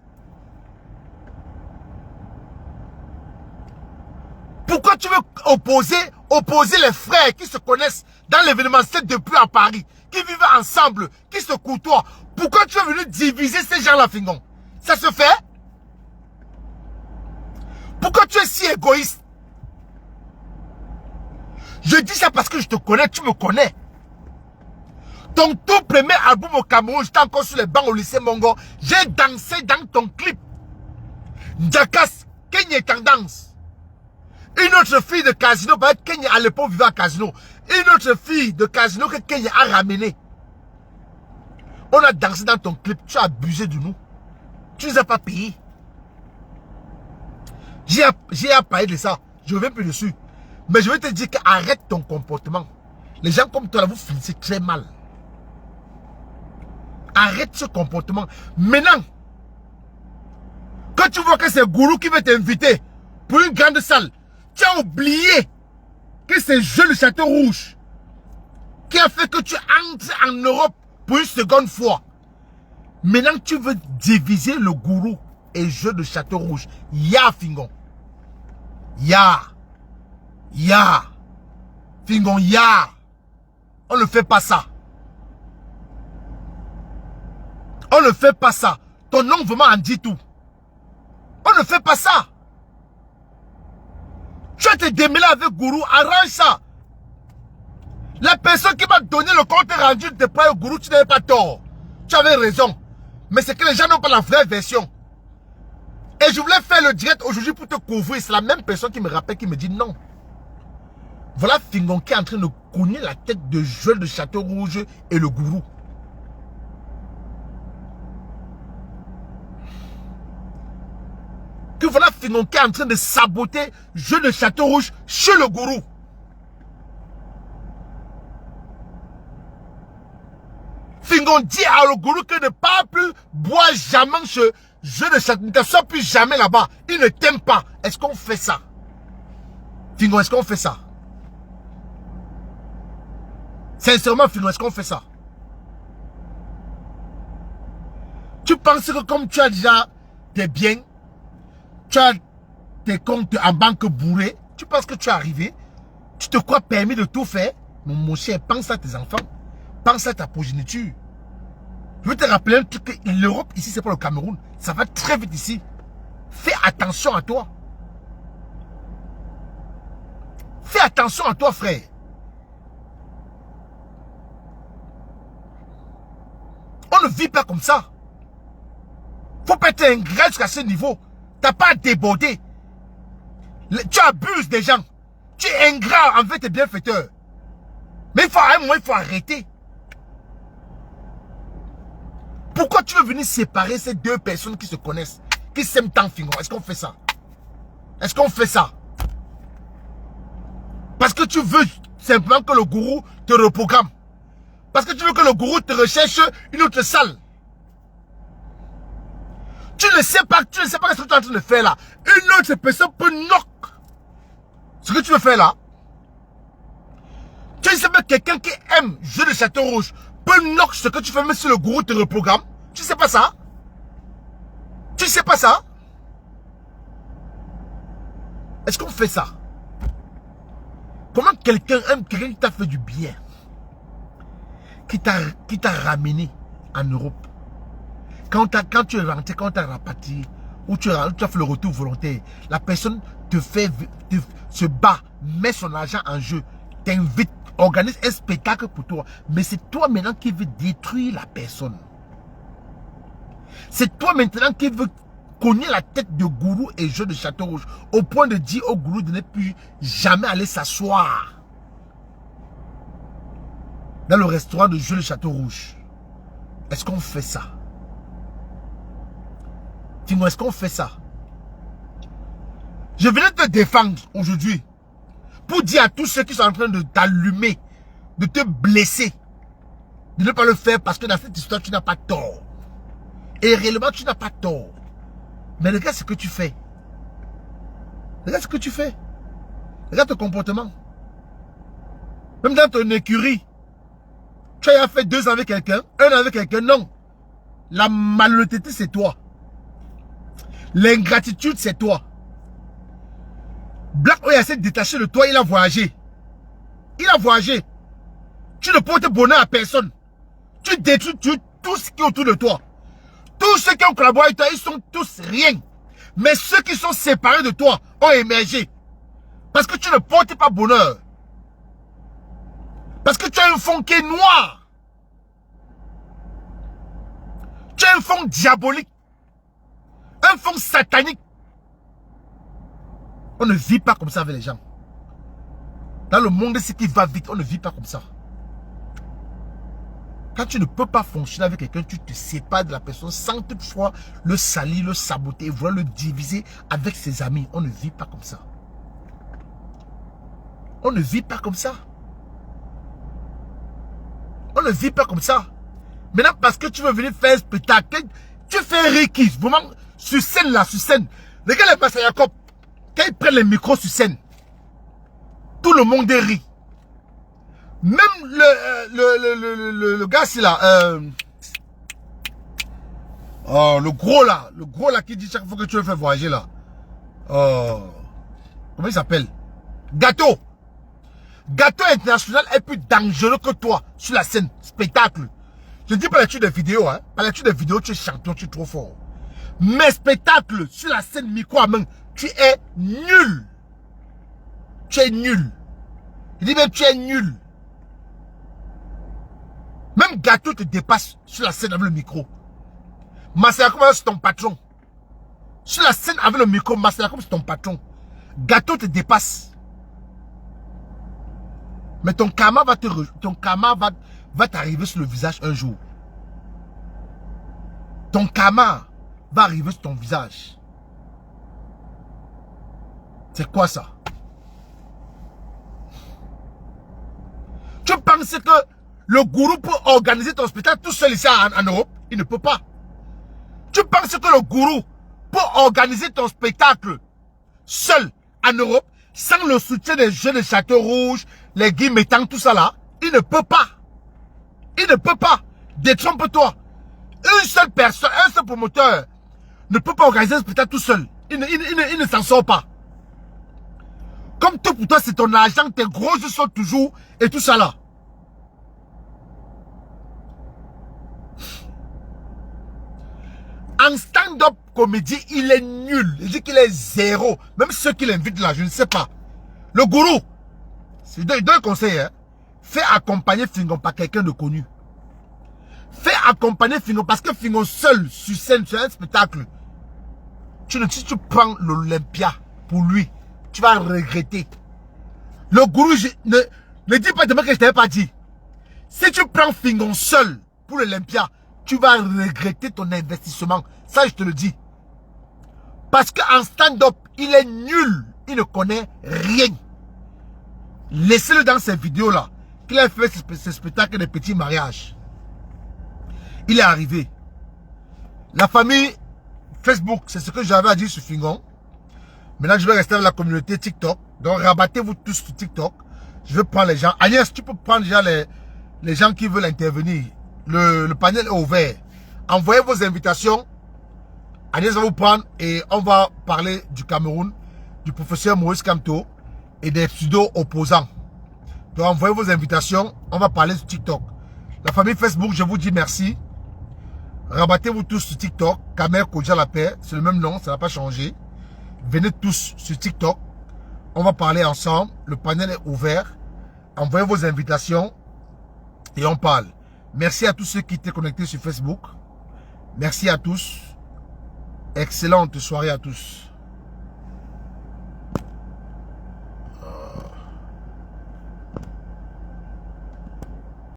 Pourquoi tu veux opposer les frères qui se connaissent dans l'événementiel depuis à Paris, qui vivent ensemble, qui se côtoient? Pourquoi tu es venu diviser ces gens-là, Fingon? Ça se fait? Pourquoi tu es si égoïste? Je dis ça parce que je te connais, tu me connais. Ton tout premier album au Cameroun, j'étais encore sur les bancs au lycée Mongo. J'ai dansé dans ton clip. Jakas, Kenya Tendance. Une autre fille de Casino, parce que Kenya à l'époque vivait à Casino. Une autre fille de Casino que Kenya a ramené. On a dansé dans ton clip, tu as abusé de nous. Tu ne nous as pas payé. J'ai à parler de ça, je ne reviens plus dessus. Mais je vais te dire qu'arrête ton comportement. Les gens comme toi, là, vous finissez très mal. Arrête ce comportement. Maintenant, quand tu vois que c'est Gourou qui veut t'inviter pour une grande salle, tu as oublié que c'est Joël de Château-Rouge qui a fait que tu entres en Europe pour une seconde fois. Maintenant, tu veux diviser le Gourou et Joël de Château-Rouge. Ya, Fingon. Ya. Ya. Fingon, ya. On ne fait pas ça. On ne fait pas ça. Ton nom vraiment en dit tout. On ne fait pas ça. Tu vas te démêler avec Gourou, arrange ça. La personne qui m'a donné le compte rendu de prêt au Gourou, tu n'avais pas tort. Tu avais raison. Mais c'est que les gens n'ont pas la vraie version. Et je voulais faire le direct aujourd'hui pour te couvrir. C'est la même personne qui me rappelle, qui me dit non. Voilà Fingon qui est en train de cogner la tête de Joël de Château-Rouge et le Gourou. Que voilà Fingon qui est en train de saboter Joël de Château-Rouge chez le Gourou. Fingon dit à le Gourou que ne parle plus, bois jamais chez Joël de Château-Rouge. Ne sois plus jamais là-bas. Il ne t'aime pas. Est-ce qu'on fait ça? Fingon, est-ce qu'on fait ça? Sincèrement, Fingo, est-ce qu'on fait ça? Tu penses que comme tu as déjà tes biens, tu as tes comptes en banque bourrés, tu penses que tu es arrivé, tu te crois permis de tout faire? Mon cher, pense à tes enfants, pense à ta progéniture. Je veux te rappeler un truc, l'Europe ici, c'est pas le Cameroun. Ça va très vite ici. Fais attention à toi. Fais attention à toi, frère. On ne vit pas comme ça. Faut pas être ingrat jusqu'à ce niveau. T'as pas à déborder. Tu abuses des gens. Tu es ingrat envers tes bienfaiteurs. Mais il faut, à un moment, il faut arrêter. Pourquoi tu veux venir séparer ces deux personnes qui se connaissent, qui s'aiment tant, Fingo? Est-ce qu'on fait ça? Est-ce qu'on fait ça? Parce que tu veux simplement que le gourou te reprogramme. Parce que tu veux que le gourou te recherche une autre salle. Tu ne sais pas ce que tu es en train de faire là. Une autre personne peut knock ce que tu veux faire là. Tu sais pas quelqu'un qui aime jeu de château rouge peut knock ce que tu fais même si le gourou te reprogramme. Tu sais pas ça? Tu sais pas ça? Est-ce qu'on fait ça? Comment quelqu'un aime quelqu'un qui t'a fait du bien? Qui t'a ramené en Europe? Quand tu es rentré, quand tu as rapatrié, ou tu as fait le retour volontaire, la personne se bat, met son argent en jeu, t'invite, organise un spectacle pour toi. Mais c'est toi maintenant qui veux détruire la personne. C'est toi maintenant qui veux cogner la tête de gourou et jeu de château rouge, au point de dire au gourou de ne plus jamais aller s'asseoir dans le restaurant de jeu de château rouge. Est-ce qu'on fait ça? Dis-moi, est-ce qu'on fait ça? Je venais te défendre aujourd'hui pour dire à tous ceux qui sont en train de t'allumer, de te blesser, de ne pas le faire parce que dans cette histoire, tu n'as pas tort. Et réellement, tu n'as pas tort. Mais regarde ce que tu fais. Regarde ce que tu fais. Regarde ton comportement. Même dans ton écurie, tu as fait 2 ans avec quelqu'un, 1 an avec quelqu'un, non. La malhonnêteté, c'est toi. L'ingratitude, c'est toi. Black Oil s'est détaché de toi, il a voyagé. Il a voyagé. Tu ne portes bonheur à personne. Tu détruis tout ce qui est autour de toi. Tous ceux qui ont collaboré avec toi, ils sont tous rien. Mais ceux qui sont séparés de toi ont émergé. Parce que tu ne portes pas bonheur. Parce que tu as un fond qui est noir. Tu as un fond diabolique. Un fond satanique. On ne vit pas comme ça avec les gens. Dans le monde, ce qui va vite, on ne vit pas comme ça. Quand tu ne peux pas fonctionner avec quelqu'un, tu te sépares de la personne sans toutefois le salir, le saboter, vouloir le diviser avec ses amis. On ne vit pas comme ça. On ne vit pas comme ça. On ne vit pas comme ça. Maintenant, parce que tu veux venir faire un spectacle, tu fais Ricky. Vraiment, sur scène là, sur scène. Regarde les Massa Jacob. Quand ils prennent les micros sur scène, tout le monde rit. Même le gars, c'est là. Oh, le gros là qui dit chaque fois que tu veux faire voyager là. Oh, comment il s'appelle? Gâteau. Gâteau international est plus dangereux que toi sur la scène, spectacle. Je dis pas l'étude de vidéo, hein. Par l'étude de vidéo, tu es champion, tu es trop fort. Mais spectacle, sur la scène, micro à main, tu es nul. Tu es nul. Je dis même, tu es nul. Même Gâteau te dépasse sur la scène avec le micro. Masséakom, c'est ton patron. Sur la scène avec le micro, Masséakom, c'est ton patron. Gâteau te dépasse. Mais ton karma va t'arriver sur le visage un jour. Ton karma va arriver sur ton visage. C'est quoi ça? Tu penses que le gourou peut organiser ton spectacle tout seul ici en Europe? Il ne peut pas. Tu penses que le gourou peut organiser ton spectacle seul en Europe sans le soutien des jeunes de Château Rouge, les Guy Métang, tout ça là? Il ne peut pas. Il ne peut pas. Détrompe-toi. Une seule personne, un seul promoteur ne peut pas organiser un spectacle tout seul. Il ne s'en sort pas. Comme tout pour toi, c'est ton argent, tes gros jeux sont toujours et tout ça là. En stand-up comédie, il est nul. Il dit qu'il est zéro. Même ceux qui l'invitent là, je ne sais pas. Le gourou, c'est deux conseils. Hein. Fais accompagner Fingon par quelqu'un de connu. Fais accompagner Fingon parce que Fingon seul sur scène, sur un spectacle, si tu prends l'Olympia pour lui, tu vas regretter. Le gourou, ne dis pas demain que je ne t'avais pas dit. Si tu prends Fingon seul pour l'Olympia, tu vas regretter ton investissement. Ça, je te le dis. Parce qu'en stand-up, il est nul. Il ne connaît rien. Laissez-le dans ces vidéos-là. Qu'il a fait ce spectacle de petits mariages. Il est arrivé. La famille Facebook, c'est ce que j'avais à dire sur Fingon. Maintenant, je vais rester dans la communauté TikTok. Donc, rabattez-vous tous sur TikTok. Je vais prendre les gens. Agnès, tu peux prendre déjà les gens qui veulent intervenir. Le panel est ouvert. Envoyez vos invitations. Agnès va vous prendre et on va parler du Cameroun, du professeur Maurice Kamto et des pseudo-opposants. Donc, envoyez vos invitations. On va parler sur TikTok. La famille Facebook, je vous dis merci. Rabattez-vous tous sur TikTok. Kamer Kodja la paix. C'est le même nom, ça n'a pas changé. Venez tous sur TikTok. On va parler ensemble. Le panel est ouvert. Envoyez vos invitations et on parle. Merci à tous ceux qui étaient connectés sur Facebook. Merci à tous. Excellente soirée à tous.